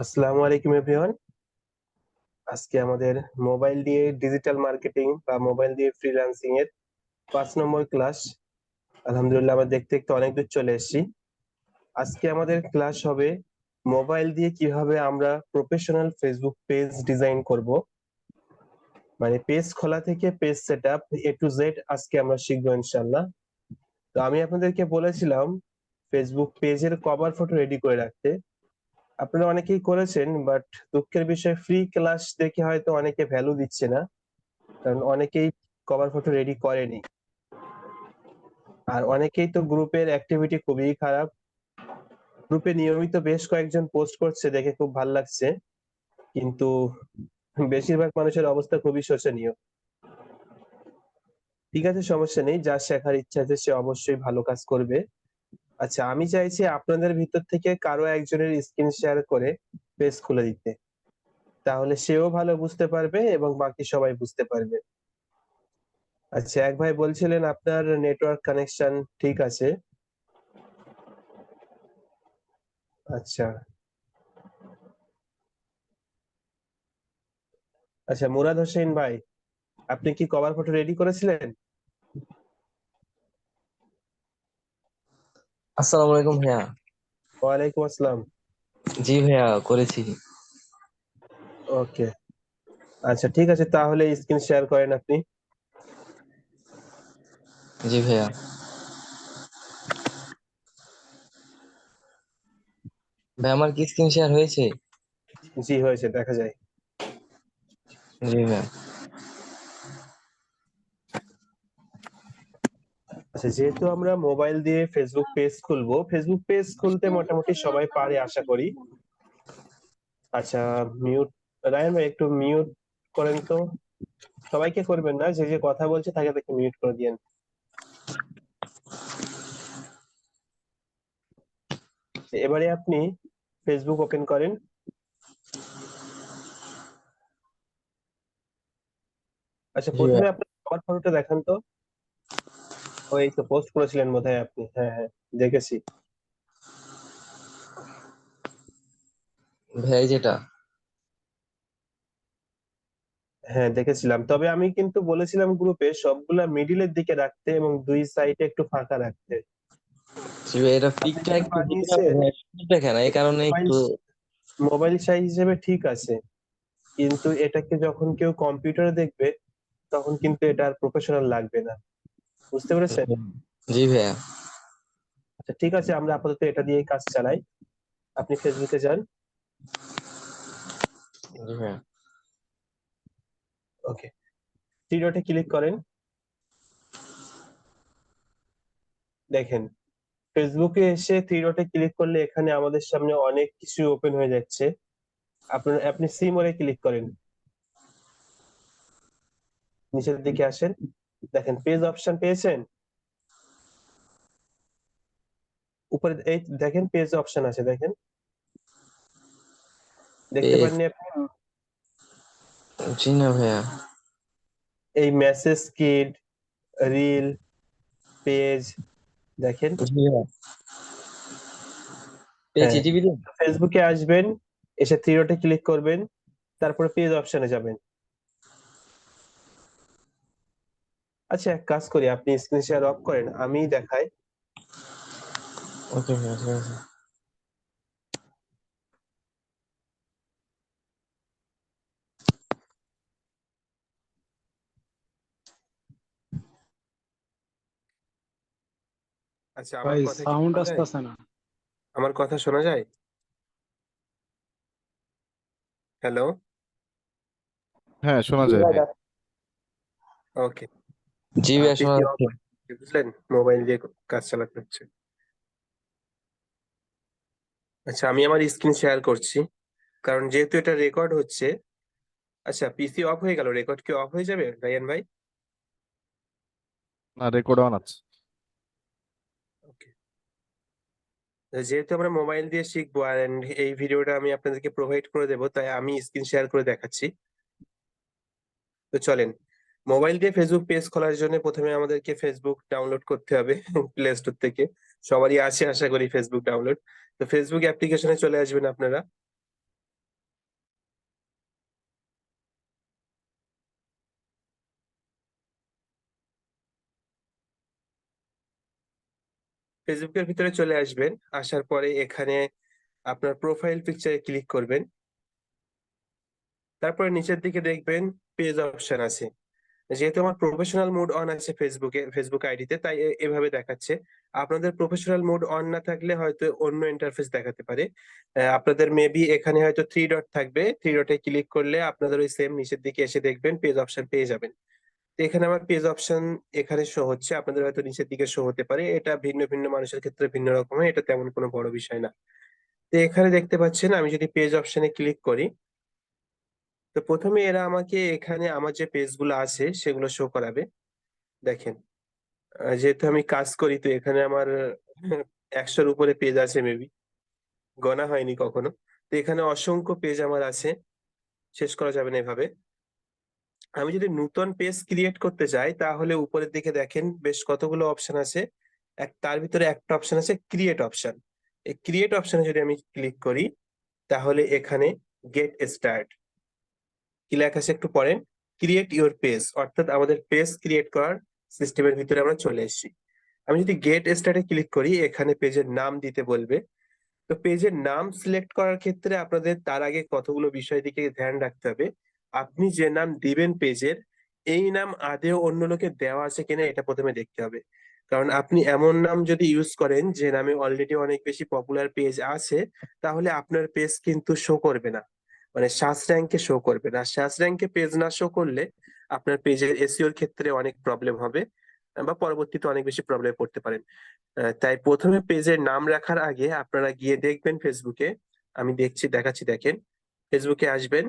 আসসালামু আলাইকুম এভরিওয়ান। আজকে আমাদের মোবাইল দিয়ে ডিজিটাল মার্কেটিং বা মোবাইল দিয়ে ফ্রিল্যান্সিং এর 5 নম্বর ক্লাস। আলহামদুলিল্লাহ আমরা দেখতে দেখতে অনেক দূর চলে এসেছি। আজকে আমাদের ক্লাস হবে মোবাইল দিয়ে কিভাবে আমরা প্রফেশনাল ফেসবুক পেজ ডিজাইন করব, মানে পেজ খোলা থেকে page setup A to Z আজকে আমরা শিখবো ইনশাআল্লাহ। তো আমি আপনাদেরকে বলেছিলাম ফেসবুক পেজের কভার ফটো রেডি করে রাখতে। আপনারা অনেকেই করেছেন, বাট দুঃখের বিষয় ফ্রি ক্লাস দেখে হয়তো অনেকে ভ্যালু দিচ্ছে না, কারণ অনেকেই কভার ফটো রেডি করেনি। আর অনেকেই তো গ্রুপের অ্যাক্টিভিটি খুবই খারাপ। গ্রুপে নিয়মিত বেশ কয়েকজন পোস্ট করছে, দেখে খুব ভালো লাগছে, কিন্তু বেশিরভাগ মানুষের অবস্থা খুবই শোচনীয়। ঠিক আছে, সমস্যা নেই, যার শেখার ইচ্ছা আছে সে অবশ্যই ভালো কাজ করবে। আচ্ছা, আমি চাইছি আপনাদের ভিতর থেকে কারো একজনের স্ক্রিন শেয়ার করে পেজ খুলে দিতে, তাহলে সেও ভালো বুঝতে পারবে এবং বাকি সবাই বুঝতে পারবে। আচ্ছা, এক ভাই বলছিলেন আপনার নেটওয়ার্ক কানেকশন ঠিক আছে। আচ্ছা। আচ্ছা, মুরাদ হোসেন ভাই, আপনি কি কভার ফটো রেডি করেছিলেন? আসসালামু আলাইকুম ভাইয়া। ওয়ালাইকুম আসসালাম। জি ভাইয়া, করেছি। ওকে। আচ্ছা, ঠিক আছে, তাহলে স্ক্রিন শেয়ার করেন আপনি। জি ভাইয়া। ভাই, আমার কি স্ক্রিন শেয়ার হয়েছে? জি, হয়েছে, দেখা যায়। জি ভাইয়া। আচ্ছা, যেহেতু আমরা মোবাইল দিয়ে ফেসবুক পেজ খুলবো, ফেসবুক পেজ খুলতে মোটামুটি সবাই পারে আশা করি। আচ্ছা, মিউট, রায়ন ভাই একটু মিউট করেন তো। সবাইকে করবেন না, যে যে কথা বলছে তাকে তাকে মিউট করে দিয়েন। এবারে আপনি ফেসবুক ওপেন করেন। আচ্ছা, জি ভাইয়া। প্রথমে আপনার কভার ফটোটা দেখান তো। ওই তো পোস্ট করেছিলেন বোধহয় আপনি, হ্যাঁ হ্যাঁ, দেখেছি। ভাইয়া, এই যেটা। হ্যাঁ, দেখেছিলাম, তবে আমি কিন্তু বলেছিলাম গ্রুপে সবগুলা মিডিলের দিকে রাখতে এবং দুই সাইডে একটু ফাঁকা রাখতে। জি ভাইয়া, এটা আপনি পিকটা যেটা একটু দিতে হবে বানিয়েছেন ভাইয়া, দেখে না, এই কারণে মোবাইল একটু। মোবাইল সাইজ হিসেবে ঠিক আছে, কিন্তু এটাকে যখন কেউ কম্পিউটারে দেখবে তখন কিন্তু এটা আর প্রফেশনাল লাগবে না। বুঝতে পেরেছেন? জি ভাইয়া। আচ্ছা, ঠিক আছে, আমরা আপাতত এটা দিয়েই কাজ চালাই। আপনি ফেসবুকে যান। জি ভাইয়া। ওকে, থ্রি ডটে ক্লিক করেন। দেখেন, ফেসবুকে এসে থ্রি ডটে ক্লিক করলে এখানে আমাদের সামনে অনেক কিছু ওপেন হয়ে যাচ্ছে। আপনি সি মোড়ে ক্লিক করেন, নিচের দিকে আসেন, দেখেন পেজ অপশন পেয়েছেন। উপরে এই দেখেন পেজ অপশন আছে, দেখেন, দেখতে পেজ। পারেননি আপনি? জি না ভাইয়া। এই মেসেজ কিড, রিল, পেজ, দেখেন। জি ভাইয়া, পেয়েছি, হ্যাঁ, টিভি দিন। ফেসবুকে আসবেন, এসে থ্রি ডটে ক্লিক করবেন, তারপরে পেজ অপশনে যাবেন। আচ্ছা, এক কাজ করি, আপনি স্ক্রিন শেয়ার অফ করেন, আমি দেখাই। ওকে ভাইয়া, ঠিক আছে। আচ্ছা, আমার ভাই কথা কি সাউন্ড শোনা যায়? আসতেছে না। আমার কথা শোনা যায়? হ্যালো। হ্যাঁ, শোনা জি যায় ভাই। ভাইয়া। ওকে। জি ভাইয়া, শোনা পিসি অফ, যাচ্ছে। বুঝলেন, মোবাইল দিয়ে কাজ চালাতে হচ্ছে। আচ্ছা, আমি আমার স্ক্রিন শেয়ার করছি, কারণ যেহেতু এটা রেকর্ড হচ্ছে। আচ্ছা, পিসি অফ হয়ে গেল, রেকর্ড কি অফ হয়ে যাবে রায়ান ভাই? না, রেকর্ড অন আছে। ওকে। যেহেতু আমরা মোবাইল দিয়ে শিখবো আর এই ভিডিওটা আমি আপনাদেরকে প্রোভাইড করে দেবো, তাই আমি স্ক্রিন শেয়ার করে দেখাচ্ছি। তো চলেন, মোবাইল দিয়ে ফেসবুক পেজ খোলার জন্য প্রথমে আমাদেরকে ফেসবুক ডাউনলোড করতে হবে প্লে স্টোর থেকে। সবারই আছে আশা করি ফেসবুক ডাউনলোড। তো ফেসবুক অ্যাপ্লিকেশনে চলে আসবেন আপনারা। ফেসবুকের ভিতরে চলে আসবেন, আসার পরে এখানে আপনার প্রোফাইল পিকচারে ক্লিক করবেন। তারপরে নিচের দিকে দেখবেন পেজ অপশন আছে। যেহেতু আমার প্রফেশনাল মোড অন আছে ফেসবুক আইডিতে, তাই এভাবে দেখাচ্ছে। আপনাদের প্রফেশনাল মোড অন না থাকলে হয়তো অন্য ইন্টারফেস দেখাতে পারে। আপনাদের মেবি এখানে হয়তো থ্রি ডট থাকবে, থ্রি ডটে ক্লিক করলে আপনাদের ওই সেম নিচের দিকে এসে দেখবেন পেজ অপশন পেয়ে যাবেন। তো এখানে আমার পেজ অপশন এখানে শো হচ্ছে, আপনাদের হয়তো নিচের দিকে শো হতে পারে। এটা ভিন্ন ভিন্ন মানুষের ক্ষেত্রে ভিন্ন রকম হয়, এটা তেমন কোনো বড় বিষয় না। তো এখানে দেখতে পাচ্ছেন আমি যদি পেজ অপশনে ক্লিক করি, তো প্রথমে এরা আমাকে এখানে আমার যে পেজগুলো আছে সেগুলো শো করাবে। দেখেন, যেহেতু আমি কাজ করি তো এখানে আমার 100-র উপরে পেজ আছে মেবি, গোনা হয়নি কখনো। তো এখানে অসংখ্য পেজ আমার আছে, শেষ করা যাবে না এভাবে। আমি যদি নতুন পেজ ক্রিয়েট করতে চাই তাহলে উপরের দিকে দেখেন বেশ কতগুলো অপশন আছে। তার ভিতরে একটা অপশন আছে ক্রিয়েট অপশন। এই ক্রিয়েট অপশনে যদি আমি ক্লিক করি তাহলে এখানে গেট স্টার্ট কি লেখা আছে একটু পড়েন। ক্রিয়েট ইউর পেজ, অর্থাৎ আমাদের পেজ ক্রিয়েট করার সিস্টেমের ভিতরে আমরা চলে এসেছি। আমি যদি গেট স্টার্টে ক্লিক করি এখানে পেজের নাম দিতে বলবে। তো পেজের নাম সিলেক্ট করার ক্ষেত্রে আপনাদের তার আগে কতগুলো বিষয় দিকে ধ্যান রাখতে হবে। আপনি যে নাম দিবেন পেজের, এই নাম আদেও অন্য লোকে দেওয়া আছে কিনা এটা প্রথমে দেখতে হবে। কারণ আপনি এমন নাম যদি ইউজ করেন যে নামে অলরেডি অনেক বেশি পপুলার পেজ আছে, তাহলে আপনার পেজ কিন্তু শো করবে না, মানে সার্চ র্যাঙ্কে শো করবে না। সার্চ র্যাঙ্কে পেজ না শো করলে আপনার পেজের এসইওর ক্ষেত্রে অনেক প্রবলেম হবে, বা পরবর্তীতে অনেক বেশি প্রবলেমে পড়তে পারেন। তাই প্রথমে পেজের নাম রাখার আগে আপনারা গিয়ে দেখবেন ফেসবুকে। আমি দেখাচ্ছি, দেখেন। ফেসবুকে আসবেন,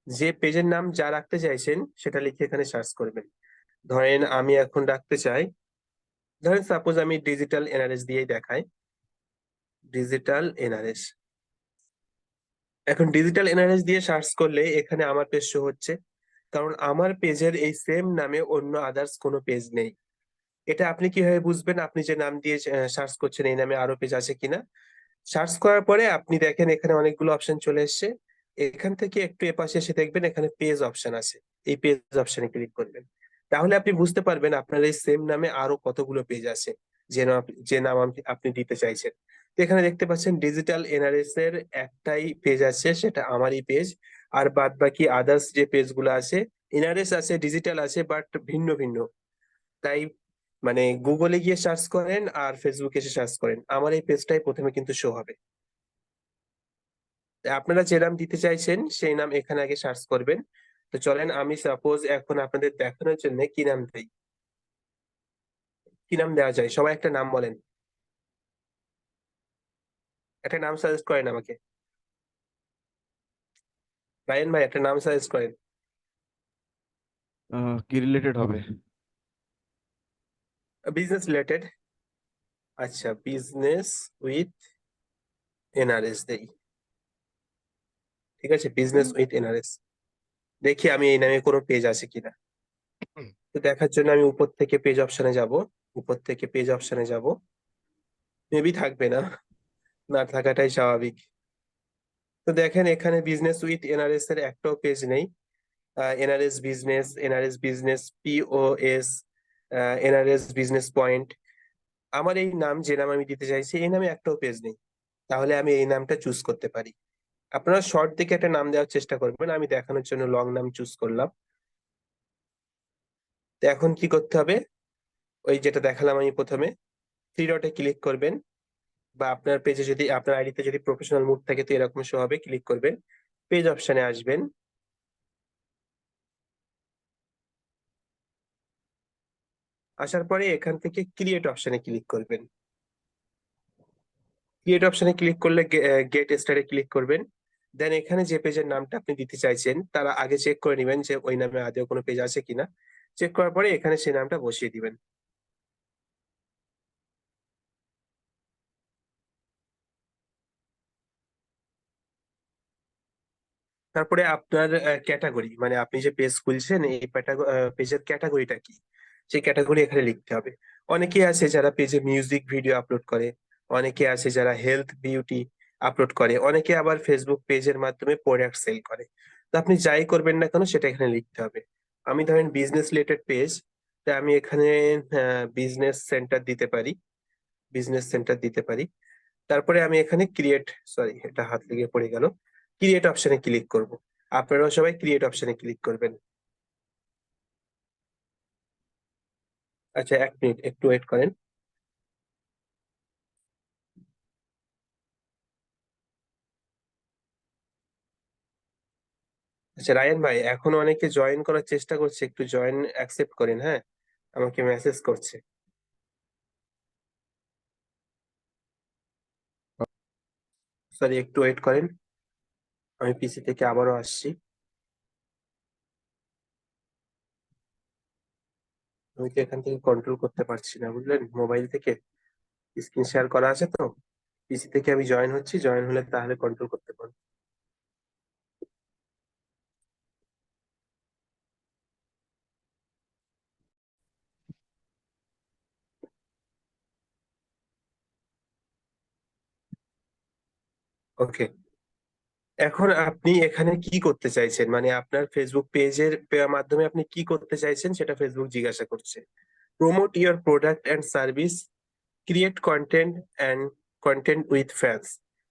যে পেজের নাম যা রাখতে চাইছেন সেটা লিখে এখানে সার্চ করবেন। ধরেন আমি এখন রাখতে চাই, ধরেন সাপোজ আমি ডিজিটাল এনআরএস দিয়েই দেখাই, ডিজিটাল এনআরএস। এখন ডিজিটাল এনআরএস দিয়ে সার্চ করলে এখানে আমার পেজ শো হচ্ছে, কারণ আমার পেজের এই সেম নামে অন্য আদার্স কোনো পেজ নেই। এটা আপনি কিভাবে বুঝবেন আপনি যে নাম দিয়ে সার্চ করছেন এই নামে আরো পেজ আছে কিনা? সার্চ করার পরে আপনি দেখেন এখানে অনেকগুলো অপশন চলে এসেছে। এখান থেকে একটু এপাশে এসে দেখবেন এখানে পেজ অপশন আছে, এই পেজ অপশনে ক্লিক করবেন। তাহলে আপনি বুঝতে পারবেন আপনার এই সেম নামে আরো কতগুলো পেজ আছে যে নাম আপনি দিতে চাইছেন। তো এখানে দেখতে পাচ্ছেন ডিজিটাল এনআরএস এর একটাই পেজ আছে, সেটা আমারই পেজ। আর বাদ বাকি আদার্স যে পেজ গুলো আছে, এনআরএস আছে, ডিজিটাল আছে, বাট ভিন্ন ভিন্ন। তাই মানে গুগলে গিয়ে সার্চ করেন আর ফেসবুকে এসে সার্চ করেন, আমার এই পেজটাই প্রথমে কিন্তু শো হবে। আপনারা যে নাম দিতে চাইছেন সেই নাম এখানে আগে সার্চ করবেন। তো চলেন আমি সাপোজ এখন আপনাদের দেখানোর জন্য কি নাম দেই, কি নাম দেওয়া যায়, সবাই একটা নাম বলেন, একটা নাম সাজেস্ট করেন আমাকে। রায়ন ভাই একটা নাম সাজেস্ট করেন। কি রিলেটেড হবে? Business related. আচ্ছা, বিজনেস উইথ এনআরএস দেই। ঠিক আছে, বিজনেস উইথ এনআরএস। দেখি আমি এই নামে কোনো পেজ আছে কিনা। তো দেখার জন্য আমি উপর থেকে পেজ অপশনে যাব, উপর থেকে পেজ অপশনে যাব। মেবি থাকবে না, না থাকাটাই স্বাভাবিক। তো দেখেন এখানে বিজনেস উইথ এনআরএস এর একটাও পেজ নেই। NRS business POS, NRS business point, আমার এই নাম যে নাম আমি দিতে চাইছি এই নামে একটাও পেজ নেই। তাহলে আমি এই নামটা চুজ করতে পারি। আপনারা শর্ট দেখে একটা নাম দেওয়ার চেষ্টা করবেন, আমি দেখানোর জন্য লং নাম চুজ করলাম। তো এখন কি করতে হবে, ওই যেটা দেখালাম আমি প্রথমে, থ্রি ডটে ক্লিক করবেন, বা আপনার পেজে যদি আপনার আইডিতে যদি প্রফেশনাল মুড থাকে তো এরকম শো হবে, ক্লিক করবেন, পেজ অপশনে আসবেন। আসার পরে এখান থেকে ক্রিয়েট অপশনে ক্লিক করবেন। ক্রিয়েট অপশনে ক্লিক করলে গেট স্টারে ক্লিক করবেন। দেন এখানে যে পেজের নামটা আপনি দিতে চাইছেন তারা আগে চেক করে নেবেন যে ওই নামে আদৌ কোনো পেজ আছে কিনা। চেক করার পরে এখানে সেই নামটা বসিয়ে দিবেন। তারপরে আপনার ক্যাটাগরি, মানে আপনি যে পেজ খুলছেন এই পেজের ক্যাটাগরিটা কি, সেই ক্যাটাগরি এখানে লিখতে হবে। অনেকে আছে যারা পেজে মিউজিক ভিডিও আপলোড করে, অনেকে আছে যারা হেলথ বিউটি আপলোড করে, অনেকে আবার ফেসবুক পেজের মাধ্যমে প্রোডাক্ট সেল করে। তো আপনি যাই করবেন না কেন সেটা এখানে লিখতে হবে। আমি ধরেন বিজনেস রিলেটেড পেজ, তাই আমি এখানে বিজনেস সেন্টার দিতে পারি। বিজনেস সেন্টার দিতে পারি। তারপরে আমি এখানে এটা হাত লেগে পড়ে গেল, ক্রিয়েট অপশনে ক্লিক করব। আপনারাও সবাই ক্রিয়েট অপশনে ক্লিক করবেন। আচ্ছা, 1 মিনিট একটু ওয়েট করেন। আচ্ছা রায়ান ভাই, এখনো অনেকে জয়েন করার চেষ্টা করছে, একটু জয়েন অ্যাকসেপ্ট করেন, হ্যাঁ? আমাকে মেসেজ করছে। সরি, একটু ওয়েট করেন, আমি পিসি থেকে আবারও আসছি। আমি তো এখান থেকে কন্ট্রোল করতে পারছি না, বুঝলেন, মোবাইল থেকে স্ক্রিন শেয়ার করা আছে তো। পিসি থেকে আমি জয়েন হচ্ছি, জয়েন হলে তাহলে কন্ট্রোল করতে পারবো। ওকে, এখন আপনি এখানে কি করতে চাইছেন, মানে আপনার ফেসবুক পেজের মাধ্যমে আপনি কি করতে চাইছেন সেটা ফেসবুক জিজ্ঞাসা করছে। Promote your product and service, create content with fans.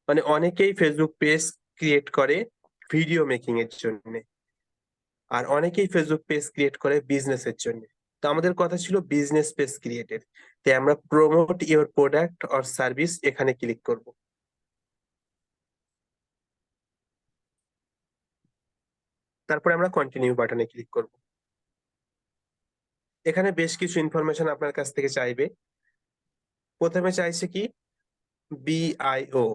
মানে অনেকেই ফেসবুক পেজ ক্রিয়েট করে ভিডিও মেকিং এর জন্য, আর অনেকেই ফেসবুক পেজ ক্রিয়েট করে বিজনেসের জন্য। তো আমাদের কথা ছিল বিজনেস পেজ ক্রিয়েটের, তাই আমরা promote your product or service এখানে ক্লিক করব। তারপরে আমরা কন্টিনিউ বাটনে ক্লিক করব। এখানে বেশ কিছু ইনফরমেশন আপনার কাছ থেকে চাইবে। প্রথমে চাইছে কি বিআইও,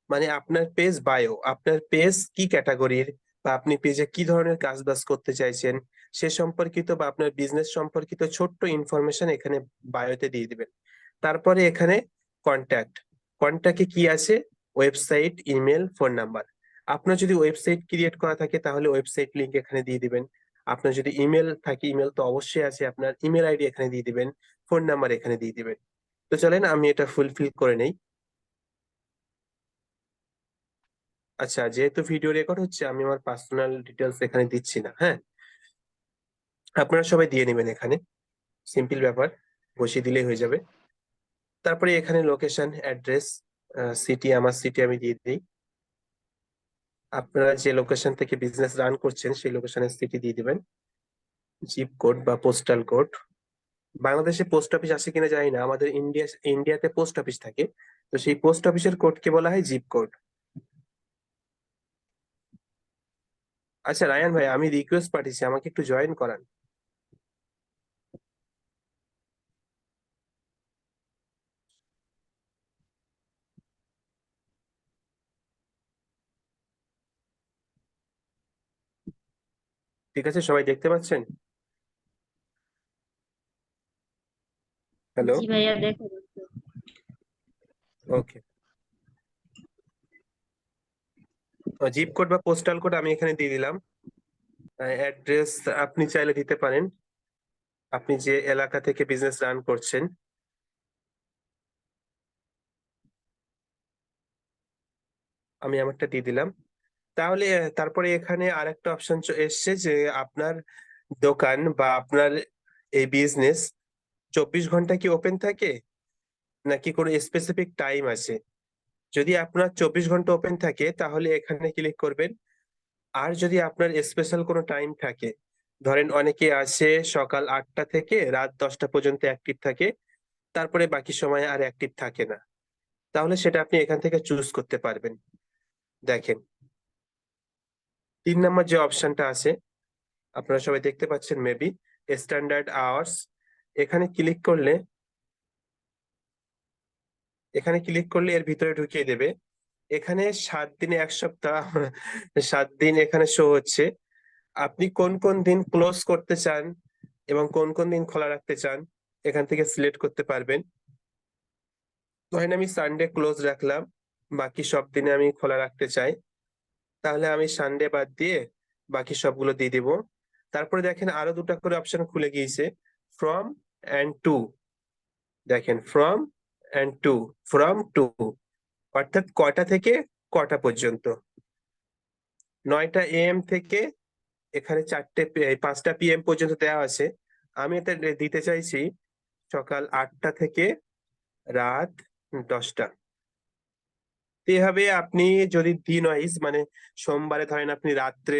মানে আপনার পেজ বায়ো, আপনার পেজ কি ক্যাটাগরির, বা আপনি পেজে কি ধরনের কাজ বাজ করতে চাইছেন সে সম্পর্কিত বা আপনার বিজনেস সম্পর্কিত ছোট্ট ইনফরমেশন এখানে বায়োতে দিয়ে দিবেন। তারপরে এখানে কন্ট্যাক্ট, কন্ট্যাক্টে কি আছে, ওয়েবসাইট, ইমেল, ফোন নাম্বার। আপনার যদি ওয়েবসাইট ক্রিয়েট করা থাকে তাহলে ওয়েবসাইট লিংক এখানে দিয়ে দিবেন। আপনার যদি ইমেল থাকে, ইমেল তো অবশ্যই আছে, আপনার ইমেল আইডি এখানে দিয়ে দিবেন, ফোন নাম্বার এখানে দিয়ে দিবেন। তো চলেন আমি এটা ফুলফিল করে নেই। আচ্ছা, যেহেতু ভিডিও রেকর্ড হচ্ছে আমি আমার পার্সোনাল ডিটেলস এখানে দিচ্ছি না, হ্যাঁ? আপনারা সবাই দিয়ে নেবেন এখানে, সিম্পল ব্যাপার, বসিয়ে দিলেই হয়ে যাবে। তারপরে এখানে লোকেশন, অ্যাড্রেস, সিটি, আমার সিটি আমি দিয়ে দিই। আপনারা যে লোকেশন থেকে বিজনেস রান করছেন সেই লোকেশনের সিটি দিয়ে দিবেন। জিপ কোড বা পোস্টাল কোড, বাংলাদেশে পোস্ট অফিস আছে কিনা জানি না, আমাদের ইন্ডিয়াতে পোস্ট অফিস থাকে, তো সেই পোস্ট অফিসের কোডকে বলা হয় জিপ কোড। আচ্ছা রায়ান ভাই, আমি রিকোয়েস্ট পাঠিয়েছি, আমাকে একটু জয়েন করান। ঠিক আছে, সবাই দেখতে পাচ্ছেন? হ্যালো। জি ভাইয়া, দেখা যাচ্ছে। ওকে, জিপ কোড বা পোস্টাল কোড আমি এখানে দিয়ে দিলাম। অ্যাড্রেস আপনি চাইলে দিতে পারেন, আপনি যে এলাকা থেকে বিজনেস রান করছেন। আমি আমারটা দিয়ে দিলাম। তাহলে তারপরে এখানে আরেকটা অপশন এসছে যে আপনার দোকান বা আপনার এই বিজনেস 24 ঘন্টা কি ওপেন থাকে নাকি কোনো স্পেসিফিক টাইম আছে। যদি আপনার 24 ঘন্টা ওপেন থাকে তাহলে এখানে ক্লিক করবেন। আর যদি আপনার স্পেশাল কোনো টাইম থাকে, ধরেন অনেকে আছে সকাল 8টা থেকে রাত 10টা পর্যন্ত অ্যাক্টিভ থাকে, তারপরে বাকি সময় আর অ্যাক্টিভ থাকে না, তাহলে সেটা আপনি এখান থেকে চুজ করতে পারবেন। দেখেন 3 নম্বর যে অপশনটা আছে, আপনারা সবাই দেখতে পাচ্ছেন মেবি, স্ট্যান্ডার্ড আওয়ার্স। এখানে ক্লিক করলে এর ভিতরে ঢুকিয়ে দেবে। এখানে 7 দিনে 1 সপ্তাহ 7 দিন এখানে শো হচ্ছে। আপনি কোন কোন দিন ক্লোজ করতে চান এবং কোন কোন দিন খোলা রাখতে চান এখান থেকে সিলেক্ট করতে পারবেন। ধরেন আমি সানডে ক্লোজ রাখলাম, বাকি সব দিনে আমি খোলা রাখতে চাই, তাহলে আমি সানডে বাদ দিয়ে বাকি সবগুলো দিয়ে দিব। তারপরে দেখেন আরো 2টা করে অপশন খুলে গিয়েছে, ফ্রম এন্ড টু। দেখেন ফ্রম টু, অর্থাৎ কটা থেকে কটা পর্যন্ত। 9টা AM থেকে এখানে 5টা PM পর্যন্ত দেওয়া আছে। আমি এটা দিতে চাইছি সকাল 8টা থেকে রাত 10টা। তো এভাবে আপনি যদি দিন ওয়াইজ মানে সোমবারে ধরেন আপনি রাত্রে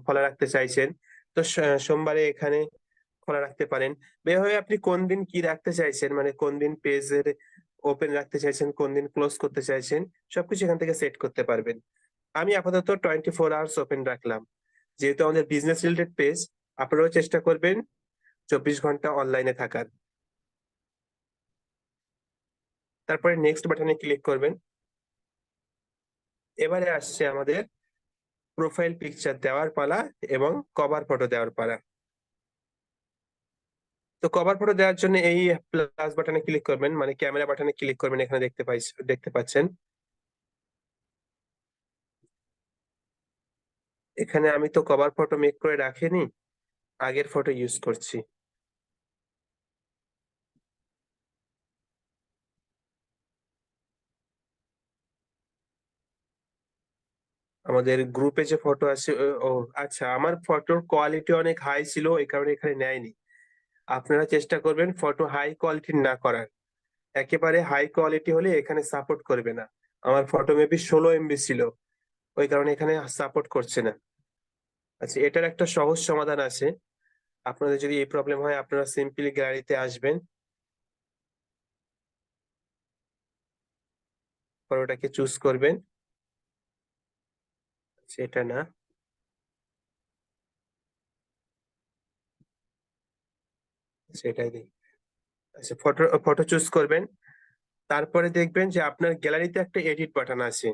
খোলা রাখতে চাইছেন, তো সোমবারে এখানে খোলা রাখতে পারেন। বা এভাবে আপনি কোন দিন কি রাখতে চাইছেন, মানে কোন দিন পেজের ওপেন রাখতে চাইছেন, কোন দিন ক্লোজ করতে চাইছেন, সবকিছু এখান থেকে সেট করতে পারবেন। আমি আপাতত 24 আওয়ার্স ওপেন রাখলাম। যেহেতু আমাদের বিজনেস রিলেটেড পেজ, আপনারাও চেষ্টা করবেন 24 ঘন্টা অনলাইনে থাকার। তারপরে নেক্সট বাটনে ক্লিক করবেন। এবারে আসছে আমাদের প্রোফাইল পিকচার দেওয়ার পালা এবং কভার ফটো দেওয়ার পালা। তো কভার ফটো দেওয়ার জন্য এই প্লাস বাটনে ক্লিক করবেন, মানে ক্যামেরা বাটনে ক্লিক করবেন, এখানে দেখতে পাচ্ছেন। এখানে আমি তো কভার ফটো মেক করে রাখিনি, আগের ফটো ইউজ করছি। আমাদের গ্রুপে যে ফটো আছে ও আচ্ছা, আমার ফটোর কোয়ালিটি অনেক হাই ছিল, এই কারণে এখানে নেয়নি। আপনারা চেষ্টা করবেন ফটো হাই কোয়ালিটির না করার। একেবারে হাই কোয়ালিটি হলে এখানে সাপোর্ট করবে না। আমার ফটো মেবি 16 MB ছিল, ওই কারণে এখানে সাপোর্ট করছে না। আচ্ছা, এটার একটা সহজ সমাধান আছে। আপনাদের যদি এই প্রবলেম হয়, আপনারা সিম্পলি গ্যালারিতে আসবেন, ফটোটাকে চুজ করবেন। সেটা না, সেটাই দিই। আচ্ছা, ফটো ফটো চুজ করবেন। তারপরে দেখবেন যে আপনার গ্যালারিতে একটা এডিট বাটন আছে,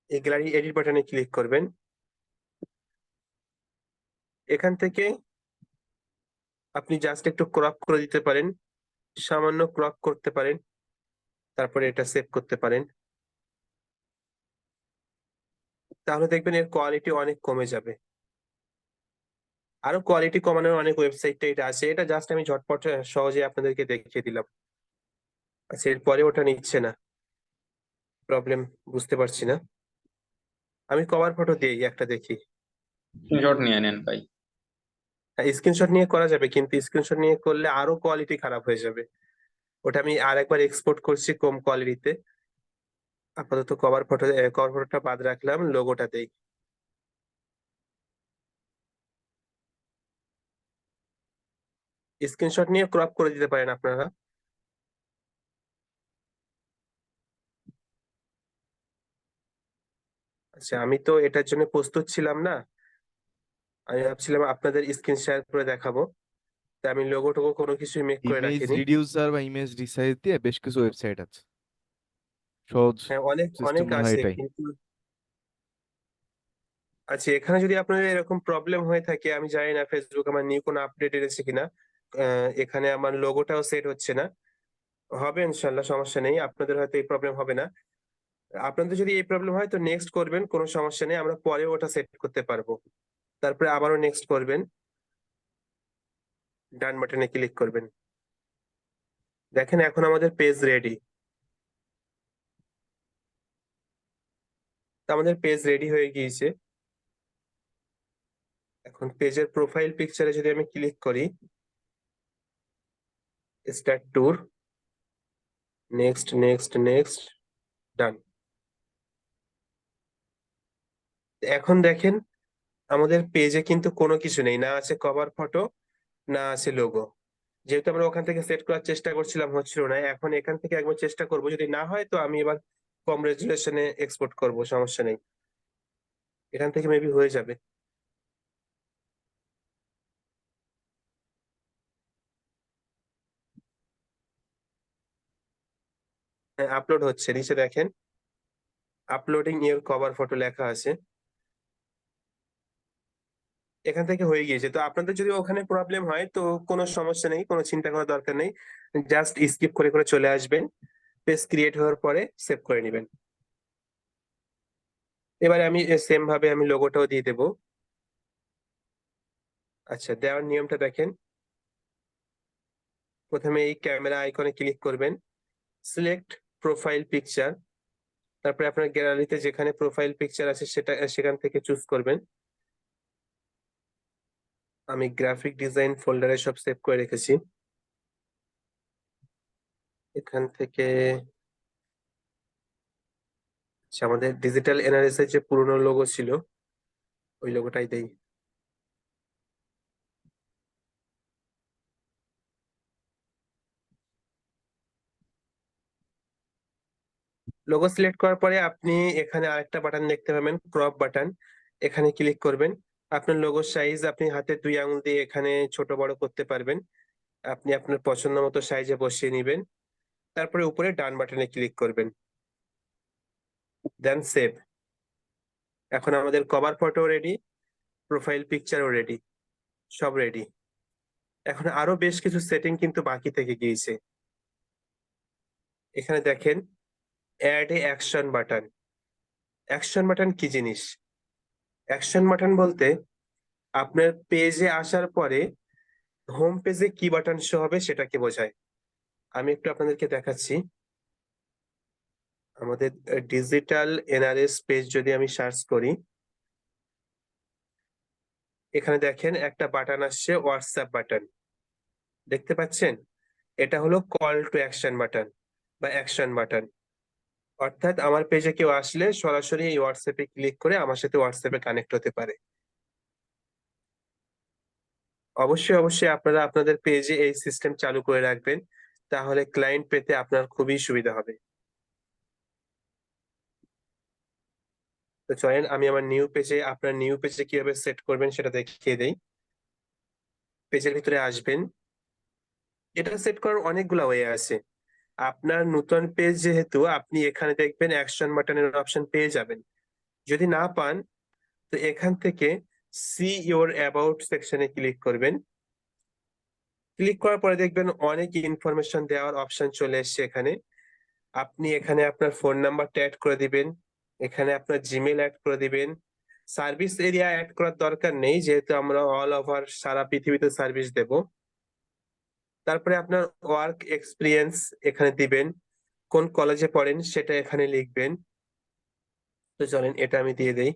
এই গ্যালারি এডিট বাটনে ক্লিক করবেন। এখান থেকে আপনি জাস্ট একটু ক্রপ করে দিতে পারেন, সামান্য ক্রপ করতে পারেন, তারপরে এটা সেভ করতে পারেন। তাহলে দেখবেন এর কোয়ালিটি অনেক কমে যাবে। আরো কোয়ালিটি কমানোর অনেক ওয়েবসাইট এটা আছে, এটা জাস্ট আমি ঝটপট সহজে আপনাদেরকে দেখিয়ে দিলাম। আচ্ছা, এরপরে ওটা নিচ্ছে না, প্রবলেম বুঝতে পারছি না। আমি কভার ফটো দিই একটা, দেখি। স্ক্রিনশট নিয়ে নেন ভাই। স্ক্রিনশট নিয়ে করা যাবে, কিন্তু স্ক্রিনশট নিয়ে করলে আরো কোয়ালিটি খারাপ হয়ে যাবে। ওটা আমি আর একবার এক্সপোর্ট করছি কম কোয়ালিটিতে। আপাতত কভার ফটোটা বাদ রাখলাম, লোগোটা দেই। স্ক্রিনশট নিয়ে ক্রপ করে দিতে পারেন আপনারা। আচ্ছা, আমি তো এটার জন্য প্রস্তুত ছিলাম না। আমি ভাবছিলাম আপনাদের স্ক্রিন শেয়ার করে দেখাবো, তা আমি লোগো টোগো কোনো কিছুই মেক করে ইমেজ রাখিনি। রিডিউসার বা ইমেজ রিসাইজ দিয়ে বেশ কিছু ওয়েবসাইট আছে, সহজ হ্যাঁ, অনেক সিস্টেম অনেক মনে হয় আছে, এটাই। কিন্তু আচ্ছা, এখানে যদি আপনাদের এরকম প্রবলেম হয়ে থাকে, আমি জানি না ফেসবুক আমার নিউ কোনো আপডেট এনেছে কিনা। এখানে আমার লোগোটাও সেট হচ্ছে না। হবে ইনশাল্লাহ, সমস্যা নেই, আপনাদের হয়তো এই প্রবলেম হবে না। আপনাদের যদি এই প্রবলেম হয় তো নেক্সট করবেন, কোনো সমস্যা নেই, আমরা পরে ওটা সেট করতে পারবো। তারপরে আবারও নেক্সট করবেন, ডান বাটনে ক্লিক করবেন। দেখেন এখন আমাদের পেজ রেডি। আমাদের পেজ রেডি হয়ে গিয়েছে। এখন পেজের প্রোফাইল পিকচারে যদি আমি ক্লিক করি, start tour, next next next, done. এখন দেখেন আমাদের পেজে কিন্তু কোনো কিছু নেই, না আছে কভার ফটো, না আছে লোগো। যেহেতু আমরা ওখান থেকে সেট করার চেষ্টা করছিলাম, হচ্ছিল না, এখন এখান থেকে একবার চেষ্টা করব, যদি না হয় তো আমি এবার কম রেজুলেশনে এক্সপোর্ট করব, সমস্যা নেই, এখান থেকে মেবি হয়ে যাবে। হ্যাঁ, আপলোড হচ্ছে, নিচে দেখেন আপলোডিং ইওর কভার ফটো লেখা আছে, এখান থেকে হয়ে গিয়েছে। তো আপনাদের যদি ওখানে প্রবলেম হয় তো কোনো সমস্যা নেই, কোনো চিন্তা করার দরকার নেই, জাস্ট স্কিপ করে করে চলে আসবেন, পেজ ক্রিয়েট হওয়ার পরে সেভ করে নেবেন। এবারে আমি সেম ভাবে আমি লোগোটাও দিয়ে দেবো। আচ্ছা, দেওয়ার নিয়মটা দেখেন। প্রথমে এই ক্যামেরা আইকনে ক্লিক করবেন, সিলেক্ট প্রোফাইল পিকচার, তারপরে আপনার গ্যালারিতে যেখানে প্রোফাইল পিকচার আছে সেখান থেকে চুজ করবেন। আমি গ্রাফিক ডিজাইন ফোল্ডারে সব সেভ করে রেখেছি। এখান থেকে আচ্ছা, আমাদের ডিজিটাল এনআরএস এর যে পুরনো লোগো ছিল ওই লোগোটাই দেই। লোগো সিলেক্ট করার পরে আপনি এখানে আরেকটা বাটন দেখতে পাবেন, ক্রপ বাটন। এখানে ক্লিক করবেন। আপনার লোগোর সাইজ আপনি হাতে 2 আঙুল দিয়ে এখানে ছোট বড় করতে পারবেন। আপনি আপনার পছন্দ মতো সাইজে বসিয়ে নিবেন। তারপরে উপরে ডান বাটনে ক্লিক করবেন, দেন সেভ। এখন আমাদের কভার ফটো রেডি, প্রোফাইল পিকচারও রেডি, সব রেডি। এখন আরো বেশ কিছু সেটিং কিন্তু বাকি থেকে গিয়েছে। এখানে দেখেন, add a action button. Action button কি জিনিস? অ্যাকশন বাটন বলতে আপনার পেজে আসার পরে হোম পেজে কি বাটন শো হবে সেটাকে বোঝায়। আমি একটু আপনাদেরকে দেখাচ্ছি। আমাদের ডিজিটাল এনআরএস পেজ যদি আমি সার্চ করি, এখানে দেখেন একটা বাটন আসছে, হোয়াটসঅ্যাপ বাটন। দেখতে পাচ্ছেন? এটা হলো কল টু অ্যাকশন বাটন বা অ্যাকশন বাটন। অর্থাৎ আমার পেজে কেউ আসলে সরাসরি এই হোয়াটসঅ্যাপে ক্লিক করে আমার সাথে হোয়াটসঅ্যাপে কানেক্ট হতে পারে। অবশ্যই অবশ্যই আপনারা আপনাদের পেজে এই সিস্টেম চালু করে রাখবেন, তাহলে ক্লায়েন্ট পেতে আপনার খুবই সুবিধা হবে। তো চলেন আমি আমার আপনার নিউ পেজে কিভাবে সেট করবেন সেটা দেখিয়ে দেই। পেজের ভিতরে আসবেন। এটা সেট করার অনেকগুলো ওয়ে আছে। আপনার নতুন পেজ যেহেতু, আপনি এখানে দেখবেন অ্যাকশন বাটনের অপশন পেয়ে যাবেন। যদি না পান তো এখান থেকে সি ইওর অ্যাবাউট সেকশনে ক্লিক করবেন। ক্লিক করার পরে দেখবেন অনেক ইনফরমেশন দেওয়ার অপশন চলে এসেছে এখানে। আপনি এখানে আপনার ফোন নাম্বারটা অ্যাড করে দিবেন, এখানে আপনার জিমেল অ্যাড করে দিবেন। সার্ভিস এরিয়া অ্যাড করার দরকার নেই, যেহেতু আমরা অল ওভার সারা পৃথিবীতে সার্ভিস দেব। তারপরে আপনার ওয়ার্ক এক্সপিরিয়েন্স এখানে দিবেন, কোন কলেজে পড়েন সেটা এখানে লিখবেন। তো চলেন এটা আমি দিয়ে দেই।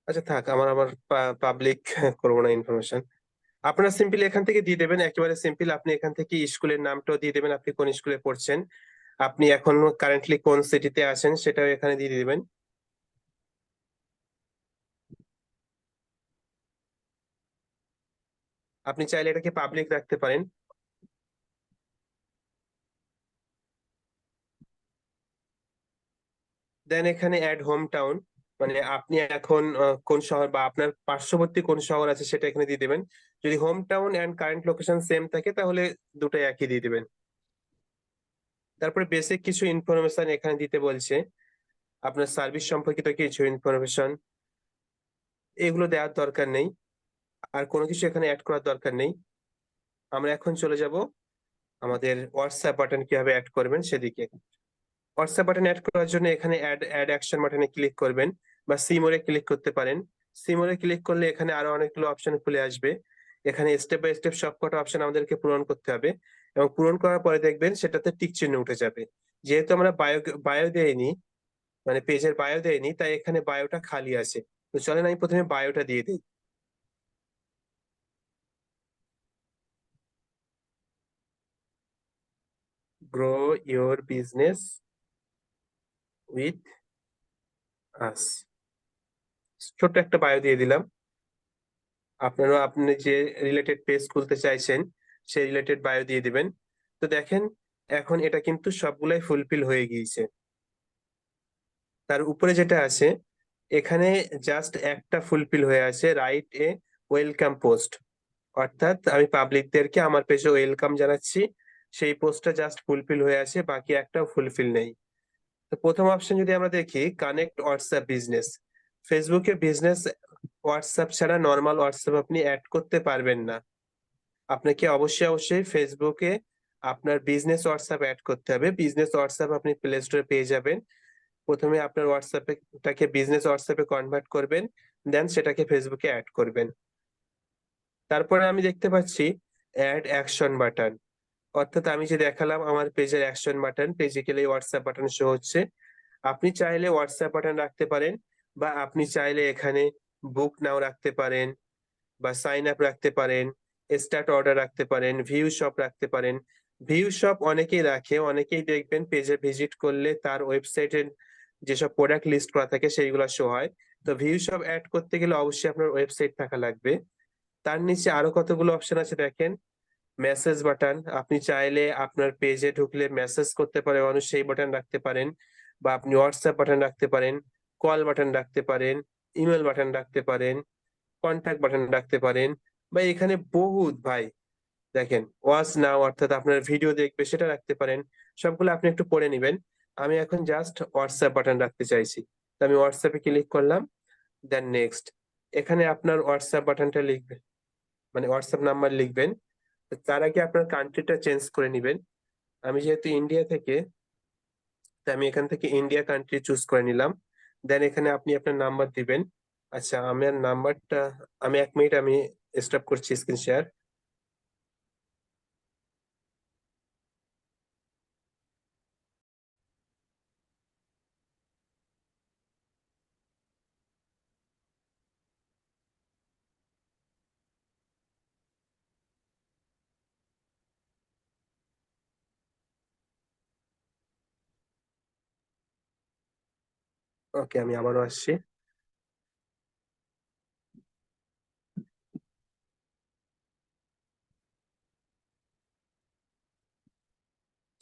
আচ্ছা থাক, আমার আবার পাবলিক করবো না ইনফরমেশন। আপনারা সিম্পলি এখান থেকে দিয়ে দেবেন, একেবারে সিম্পল। আপনি এখান থেকে স্কুলের নামটাও দিয়ে দেবেন, আপনি কোন স্কুলে পড়ছেন, আপনি এখন কারেন্টলি কোন সিটিতে আছেন সেটাও এখানে দিয়ে দিবেন। আপনি চাইলে এটাকে পাবলিক রাখতে পারেন। দেন এখানে অ্যাড হোম টাউন, মানে আপনি এখন কোন শহর বা আপনার পার্শ্ববর্তী কোন শহর আছে সেটা এখানে দিয়ে দিবেন। যদি home town and current location same থাকে তাহলে দুটোই একই দিয়ে দিবেন। তারপরে বেসিক কিছু ইনফরমেশন এখানে দিতে বলছে, আপনার সার্ভিস সম্পর্কিত কিছু ইনফরমেশন, এগুলো দেওয়ার দরকার নেই। আর কোনো কিছু এখানে অ্যাড করার দরকার নেই। আমরা এখন চলে যাব আমাদের হোয়াটসঅ্যাপ বাটন কিভাবে অ্যাড করবেন সেদিকে। হোয়াটসঅ্যাপ বাটন অ্যাড করার জন্য এখানে অ্যাড অ্যাড অ্যাকশন বাটনে ক্লিক করবেন বা সিমোরে ক্লিক করতে পারেন। সিমোরে ক্লিক করলে এখানে আরো অনেকগুলো অপশন খুলে আসবে। এখানে স্টেপ বাই স্টেপ সবকটা অপশন আমাদেরকে পূরণ করতে হবে, এবং পূরণ করার পরে দেখবেন সেটাতে টিক চিহ্ন উঠে যাবে। যেহেতু আমরা বায়ো বায়ো দেইনি, মানে পেজের বায়ো দেইনি, তাই এখানে বায়োটা খালি আছে। তো চলেন আমি প্রথমে বায়োটা দিয়ে দিই। Grow your business with us, ছোট্ট একটা বায়ো দিয়ে দিলাম। আপনারা আপনি যে রিলেটেড পেজ খুলতে চাইছেন সেই রিলেটেড বায়ো দিয়ে দিবেন। তো দেখেন এখন এটা কিন্তু সবগুলাই ফুলফিল হয়ে গিয়েছে। তার উপরে যেটা আছে এখানে জাস্ট একটা ফুলফিল হয়ে আছে, রাইট এ ওয়েলকাম পোস্ট। অর্থাৎ আমি পাবলিকদেরকে আমার পেজে ওয়েলকাম জানাচ্ছি, সেই পোস্টটা জাস্ট ফুলফিল হয়ে আছে, বাকি একটাও ফুলফিল নেই। তো প্রথম অপশন যদি আমরা দেখি, কানেক্ট হোয়াটসঅ্যাপ বিজনেস। ফেসবুকে বিজনেস হোয়াটসঅ্যাপ ছাড়া নর্মাল হোয়াটসঅ্যাপ আপনি অ্যাড করতে পারবেন না। আপনাকে অবশ্যই অবশ্যই ফেসবুকে আপনার বিজনেস হোয়াটসঅ্যাপ অ্যাড করতে হবে। বিজনেস হোয়াটসঅ্যাপ আপনি প্লে স্টোরে পেয়ে যাবেন। প্রথমে আপনার টাকে বিজনেস হোয়াটসঅ্যাপে কনভার্ট করবেন, দেন সেটাকে ফেসবুকে অ্যাড করবেন। তারপরে আমি দেখতে পাচ্ছি অ্যাড অ্যাকশন বাটন, অর্থাৎ আমি যে দেখালাম আমার পেজের অ্যাকশন বাটন, পেজে গেলে হোয়াটসঅ্যাপ বাটন শো হচ্ছে। আপনি চাইলে হোয়াটসঅ্যাপ বাটন রাখতে পারেন, বা আপনি চাইলে এখানে বুক নাও রাখতে পারেন, বা সাইন আপ রাখতে পারেন, স্টার্ট অর্ডার রাখতে পারেন, ভিউ শপ রাখতে পারেন। ভিউ শপ অনেকেই রাখে, অনেকেই দেখবেন পেজে ভিজিট করলে তার ওয়েবসাইটের যেসব প্রোডাক্ট লিস্ট করা থাকে সেইগুলো শো হয়। তো ভিউ শপ অ্যাড করতে গেলে অবশ্যই আপনার ওয়েবসাইট থাকা লাগবে। তার নিচে আরো কতগুলো অপশন আছে দেখেন। মেসেজ বাটন, আপনি চাইলে আপনার পেজে ঢুকলে মেসেজ করতে পারে মানুষ, সেই বাটন রাখতে পারেন, বা আপনি হোয়াটসঅ্যাপ বাটন রাখতে পারেন, কল বাটন রাখতে পারেন, ইমেল বাটন রাখতে পারেন, কন্ট্যাক্ট বাটন রাখতে পারেন, বা এখানে বহুত ভাই দেখেন ওয়াচ নাও, অর্থাৎ আপনার ভিডিও দেখবে সেটা রাখতে পারেন। সবগুলো আপনি একটু পড়ে নিবেন। আমি এখন জাস্ট হোয়াটসঅ্যাপ বাটন রাখতে চাইছি, তো আমি হোয়াটসঅ্যাপে ক্লিক করলাম, দেন নেক্সট। এখানে আপনার হোয়াটসঅ্যাপ বাটনটা লিখবেন, মানে হোয়াটসঅ্যাপ নাম্বার লিখবেন। তো তার আগে আপনার কান্ট্রিটা চেঞ্জ করে নিবেন। আমি যেহেতু ইন্ডিয়া থেকে, তাই আমি এখান থেকে ইন্ডিয়া কান্ট্রি চুজ করে নিলাম। দেন এখানে আপনি আপনার নাম্বার দিবেন। আচ্ছা, আমার নাম্বারটা, আমি 1 মিনিট আমি স্টপ করছি স্ক্রিন শেয়ার। ওকে, আমি আবারও আসছি।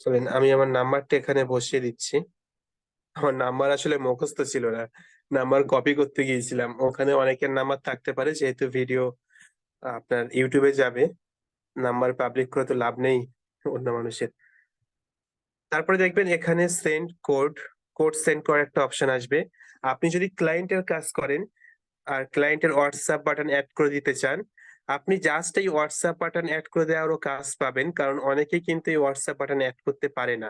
চলেন আমি আমার নাম্বারটা এখানে বসিয়ে দিচ্ছি। আমার নাম্বার আসলে মুখস্থ ছিল না, নাম্বার কপি করতে গিয়েছিলাম। ওখানে অনেকের নাম্বার থাকতে পারে, যেহেতু ভিডিও আপনার ইউটিউবে যাবে, নাম্বার পাবলিক করে তো লাভ নেই অন্য মানুষের। তারপরে দেখবেন এখানে সেন্ড কোড, কোড সেন্ড করার একটা অপশন আসবে। আপনি যদি ক্লায়েন্টের কাজ করেন আর ক্লায়েন্টের হোয়াটসঅ্যাপ বাটন অ্যাড করে দিতে চান, আপনি জাস্ট এই হোয়াটসঅ্যাপ বাটন অ্যাড করে দেওয়ারও কাজ পাবেন, কারণ অনেকেই কিন্তু এই হোয়াটসঅ্যাপ বাটন অ্যাড করতে পারে না।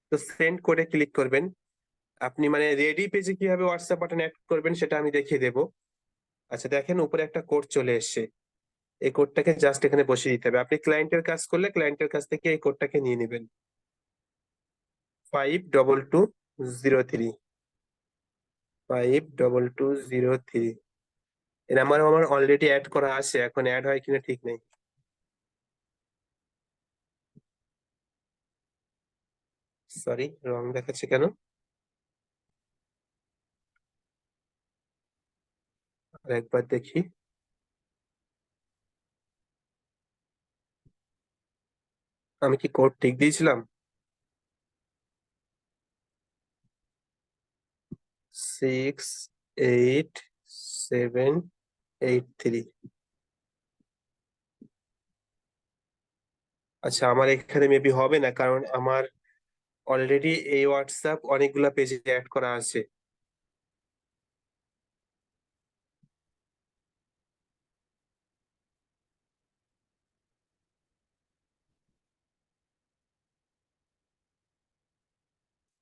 তো সেন্ড কোডে ক্লিক করবেন। আপনি মানে রেডি পেজে কিভাবে হোয়াটসঅ্যাপ বাটন অ্যাড করবেন সেটা আমি দেখিয়ে দেবো। আচ্ছা দেখেন উপরে একটা কোড চলে এসেছে, এই কোডটাকে জাস্ট এখানে বসিয়ে দিতে হবে। আপনি ক্লায়েন্টের কাজ করলে ক্লায়েন্টের কাছ থেকে এই কোডটাকে নিয়ে নেবেন, 522203, 522203। এর আমার অলরেডি অ্যাড করা আছে, এখন অ্যাড হয় কিনা ঠিক নেই। সরি, রং দেখাচ্ছে কেন? আর একবার দেখি। আমি কি কোড ঠিক দিয়েছিলাম? 68783। আচ্ছা, আমার এখানে মেবি হবে না, কারণ আমার অলরেডি এই হোয়াটসঅ্যাপ অনেকগুলা পেজে অ্যাড করা আছে।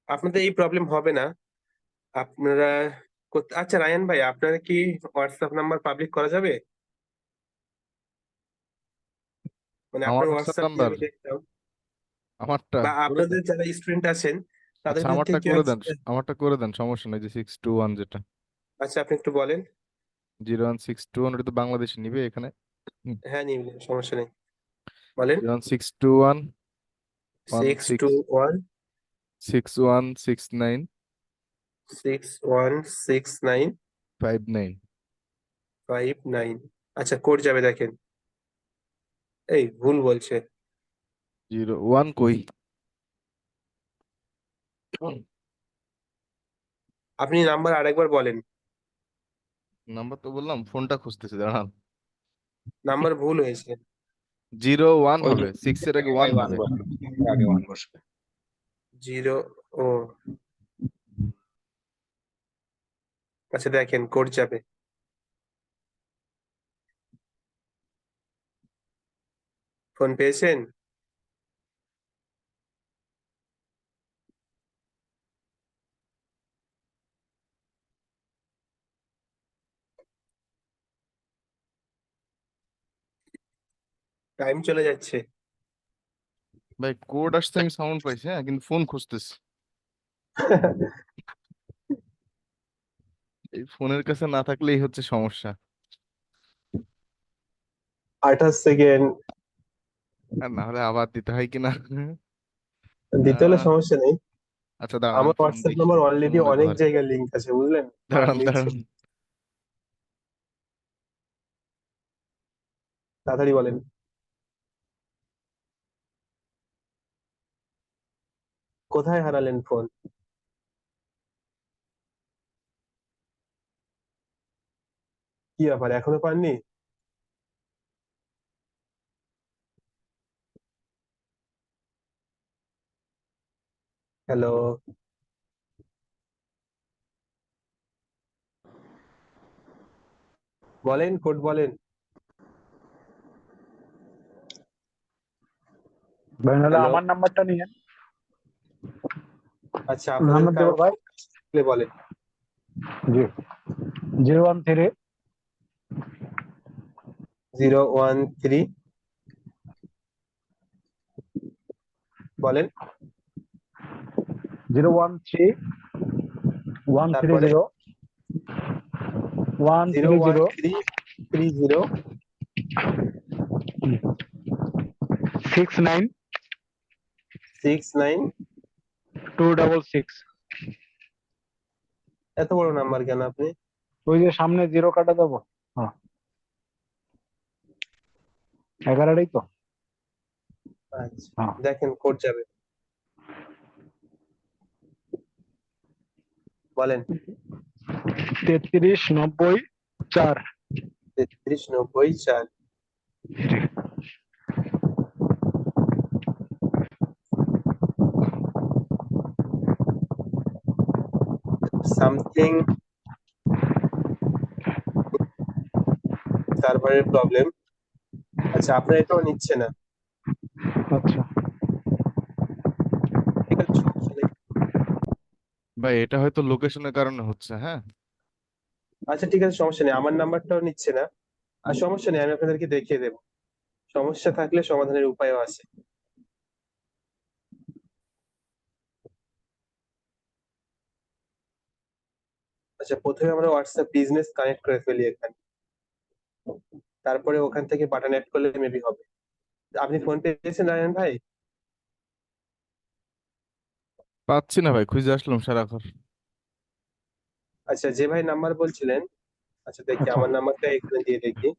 আপনাদের এই প্রবলেম হবে না। আপনারা আচ্ছা রায়ান ভাই, আপনার কি হোয়াটসঅ্যাপ নাম্বার পাবলিক করা যাবে? মানে আমার আপনার হোয়াটসঅ্যাপ হোয়াটসঅ্যাপ দিয়ে নাম্বার, আমি দেখতাম, আমারটা বা করে দেন। আপনাদের যারা স্টুডেন্ট আছেন তাদের আচ্ছা মধ্যে আমারটা কেউ করে দেন, একজন। আমারটা করে দেন, সমস্যা নেই। যে 621 যেটা, আচ্ছা, আপনি একটু বলেন। 01621, ওটা তো বাংলাদেশে নিবে এখানে। হ্যাঁ, নিন নিন, সমস্যা নেই, বলেন। 01621 16 621 6169 6169 59। 59। আচ্ছা, কোড যাবে দেখেন। এই ভুল বলছে। 01 কই? আপনি নাম্বার আরেকবার বলেন। নাম্বার তো বললাম, ফোনটা খুঁজতেছে, দাঁড়ান। নাম্বার ভুল হয়েছে। 01 ওই হবে, 6 এর আগে 1 জায়গায় ওয়ান হবে। বসবে, আগে ওয়ান বসবে। জিরো। ও আচ্ছা, দেখেন কোড যাবে। ফোন পেয়েছেন? টাইম চলে যাচ্ছে। ভাই কোড আসতে আমি সাউন্ড পাইছি, হ্যাঁ, কিন্তু ফোন খুঁজতেছি। এই ফোনের কাছে না থাকলেই হচ্ছে সমস্যা। 28 সেকেন্ড আর না হলে আবার দিতে হয় কিনা। দিতে হলে আহ, সমস্যা নেই। আচ্ছা দাঁড়ান, আমার আমি ফোন হোয়াটসঅ্যাপ দেখি নাম্বার ফোন অলরেডি মনে অনেক ধরে। জায়গায় লিংক আছে, বুঝলেন? দাঁড়ান নিচ্ছি, দাঁড়ান। তাড়াতাড়ি বলেন। কোথায় হারালেন ফোন? কি ব্যাপার, এখনো পাননি? হ্যালো, বলেন, কোড বলেন। ভাই নাহলে হ্যালো, আমার নাম্বারটা নিয়েন। আচ্ছা আপনাদের নাম্বার দেবো কারো ভাই। থাকলে বলেন। জি, 013 013 বলেন। 013 তারপরে 130 130 01330 69 69। 266। এত বড় নাম্বার কেন আপনি? ওই যে সামনে জিরো কাটা দেবো। হ্যাঁ, 11টাই তো। আচ্ছা, হ্যাঁ, দেখেন কোড যাবে, বলেন। 3394। 3394। সামথিং সার্ভারের প্রবলেম। আচ্ছা, আপনার এটাও নিচ্ছে না। আচ্ছা, ঠিক আছে, সমস্যা নেই। ভাই এটা হয়তো লোকেশনের কারণে হচ্ছে, হ্যাঁ। আচ্ছা ঠিক আছে, সমস্যা নেই, আমার নাম্বারটাও নিচ্ছে না। আর সমস্যা নেই, আমি আপনাদেরকে দেখিয়ে দেবো। সমস্যা থাকলে সমাধানের উপায়ও আছে। আচ্ছা, প্রথমে আমরা হোয়াটসঅ্যাপ বিজনেস কানেক্ট করে ফেলি এখানে, তারপরে ওখান থেকে বাটন অ্যাড করলে মেবি হবে। আপনি ফোন পেয়েছেন নারায়ণ ভাই? পাচ্ছি না ভাই, খুঁজে আসলাম সারাক্ষণ। আচ্ছা, যে ভাই নাম্বার বলছিলেন, আচ্ছা দেখি আচ্ছা, আমার নাম্বারটা এখানে দিয়ে দেখি।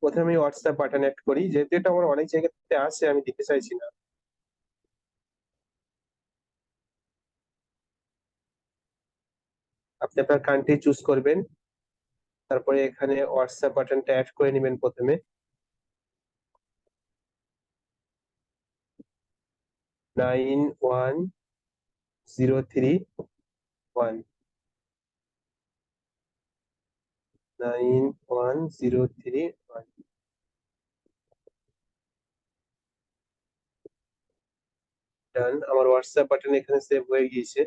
প্রথমে আমি হোয়াটসঅ্যাপ বাটন অ্যাড করি, যেহেতু এটা আমার অনেক জায়গাতে আছে, আমি দিতে চাইছি না। আপনি আপনার কান্ট্রি চুজ করবেন, তারপরে এখানে হোয়াটসঅ্যাপ বাটনটা অ্যাড করে নেবেন প্রথমে। 91031 91031। ডান, আমার হোয়াটসঅ্যাপ বাটন এখানে সেভ হয়ে গিয়েছে।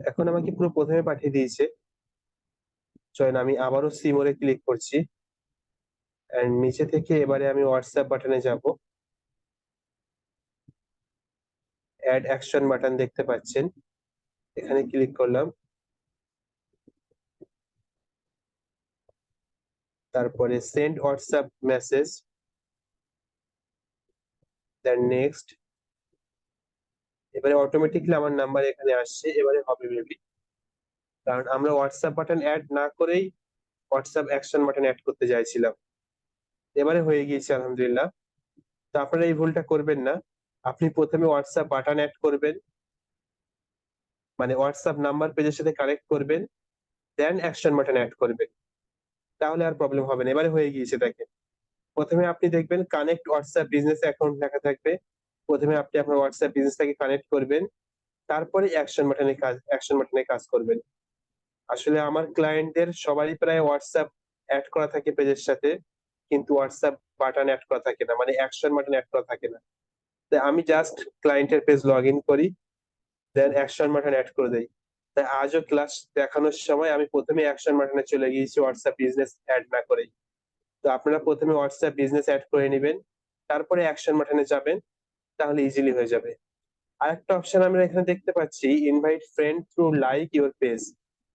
এখন আমাকে পুরো প্রথমে পাঠিয়ে দিয়েছে। চলেন আমি আবারও সি মোড়ে ক্লিক করছি, এন্ড নিচে থেকে এবারে আমি হোয়াটসঅ্যাপ বাটনে যাব। অ্যাড অ্যাকশন বাটন দেখতে পাচ্ছেন, এখানে ক্লিক করলাম। তারপরে send WhatsApp message, then next. এবারে অটোমেটিকলি আমার নাম্বার এখানে আসছে, এবারে হবে মেবি, কারণ আমরা হোয়াটসঅ্যাপ বাটন অ্যাড না করেই হোয়াটসঅ্যাপ অ্যাকশন বাটন অ্যাড করতে চাইছিলাম। এবারে হয়ে গিয়েছে আলহামদুলিল্লাহ। তো আপনারা এই ভুলটা করবেন না। আপনি প্রথমে হোয়াটসঅ্যাপ বাটন অ্যাড করবেন, মানে হোয়াটসঅ্যাপ নাম্বার পেজের সাথে কানেক্ট করবেন, দেন অ্যাকশন বাটন অ্যাড করবেন, তাহলে আর প্রবলেম হবে না। এবারে হয়ে গিয়েছে দেখেন। প্রথমে আপনি দেখবেন কানেক্ট হোয়াটসঅ্যাপ বিজনেস অ্যাকাউন্ট লেখা থাকবে, প্রথমে আপনি আপনার হোয়াটসঅ্যাপ বিজনেসটাকে কানেক্ট করবেন, তারপরে অ্যাকশন বাটনে কাজ করবেন। আসলে আমার ক্লায়েন্টদের সবারই প্রায় হোয়াটসঅ্যাপ অ্যাড করা থাকে পেজের সাথে, কিন্তু হোয়াটসঅ্যাপ বাটন অ্যাড করা থাকে না, মানে অ্যাকশন বাটন অ্যাড করা থাকে না। তাই আমি জাস্ট ক্লায়েন্টের পেজ লগ ইন করি, দেন অ্যাকশন বাটন অ্যাড করে দেই। তাই আজও ক্লাস দেখানোর সময় আমি প্রথমে অ্যাকশন বাটনে চলে গিয়েছি হোয়াটসঅ্যাপ বিজনেস অ্যাড না করেই। তো আপনারা প্রথমে হোয়াটসঅ্যাপ বিজনেস অ্যাড করে নেবেন, তারপরে অ্যাকশন বাটনে যাবেন, তাহলে ইজিলি হয়ে যাবে। আরেকটা অপশন আমরা এখানে দেখতে পাচ্ছি, invite friend through like your page.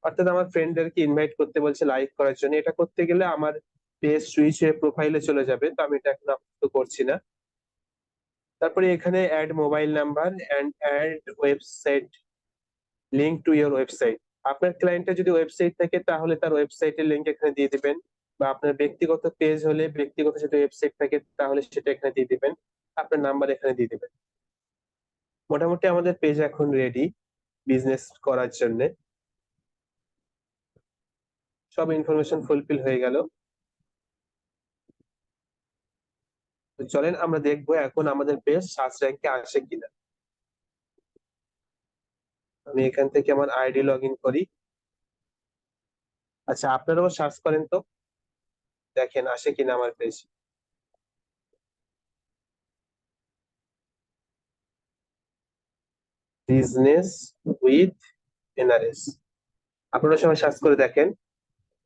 অর্থাৎ আমার ফ্রেন্ডদেরকে ইনভাইট করতে বলছে লাইক করার জন্য। এটা করতে গেলে আমার পেজ সুইচ হয়ে প্রোফাইলে চলে যাবে, তো আমি এটা এখন আপাতত করছি না। তারপরে এখানে add mobile number and add website link to your website. আপনার ক্লায়েন্টের যদি ওয়েবসাইট থাকে তাহলে তার ওয়েবসাইটের লিংক এখানে দিয়ে দিবেন, বা আপনার ব্যক্তিগত পেজ হলে ব্যক্তিগত যদি ওয়েবসাইট থাকে তাহলে সেটা এখানে দিয়ে দিবেন, আপনার নাম্বার এখানে দিয়ে দিবেন। মোটামুটি আমাদের পেজ এখন রেডি বিজনেস করার জন্য। সব ইনফরমেশন ফুলফিল হয়ে গেল। তো চলেন আমরা দেখবো এখন আমাদের পেজ সার্চ র্যাঙ্কে আসে কিনা। আমি এখান থেকে আমার আইডি লগ ইন করি। আচ্ছা, আপনারাও সার্চ করেন তো, দেখেন আসে কিনা আমার পেজ। বিজনেস উইথ এনআরএস, আপনারা সবাই সার্চ করে দেখেন।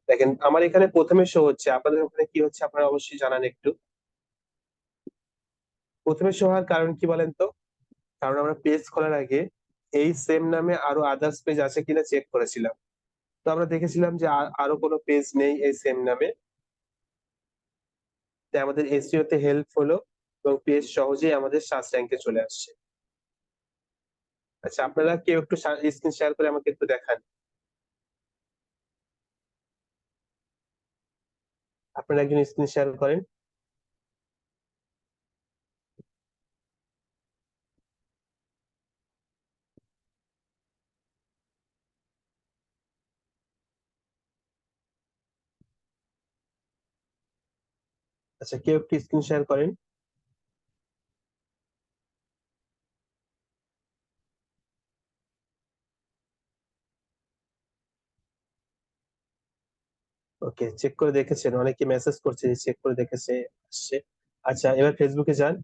দেখেন আমার এখানে প্রথমে শো হচ্ছে, আপনাদের ওখানে কি হচ্ছে আপনারা অবশ্যই জানান একটু। প্রথমে শো হওয়ার কারণ কি বলেন তো? কারণ আমরা পেজ খোলার আগে এই সেম নামে আরো আদার্স পেজ আছে কিনা চেক করেছিলাম। তো আমরা দেখেছিলাম যে আরো কোনো পেজ নেই এই সেম নামে। তাই আমাদের এসইও তে হেল্প হলো এবং পেজ সহজেই আমাদের সার্চ র্যাঙ্কে চলে আসছে। আচ্ছা, আপনারা কেউ একটু স্ক্রিন শেয়ার করে আমাকে একটু দেখান। আপনারা একজন স্ক্রিন শেয়ার করেন। আচ্ছা, কেউ একটু স্ক্রিন শেয়ার করেন। ওকে, চেক করে দেখেছেন, অনেকে মেসেজ করছে যে চেক করে দেখেছে, আসছে। আচ্ছা, এবার ফেসবুকে যান।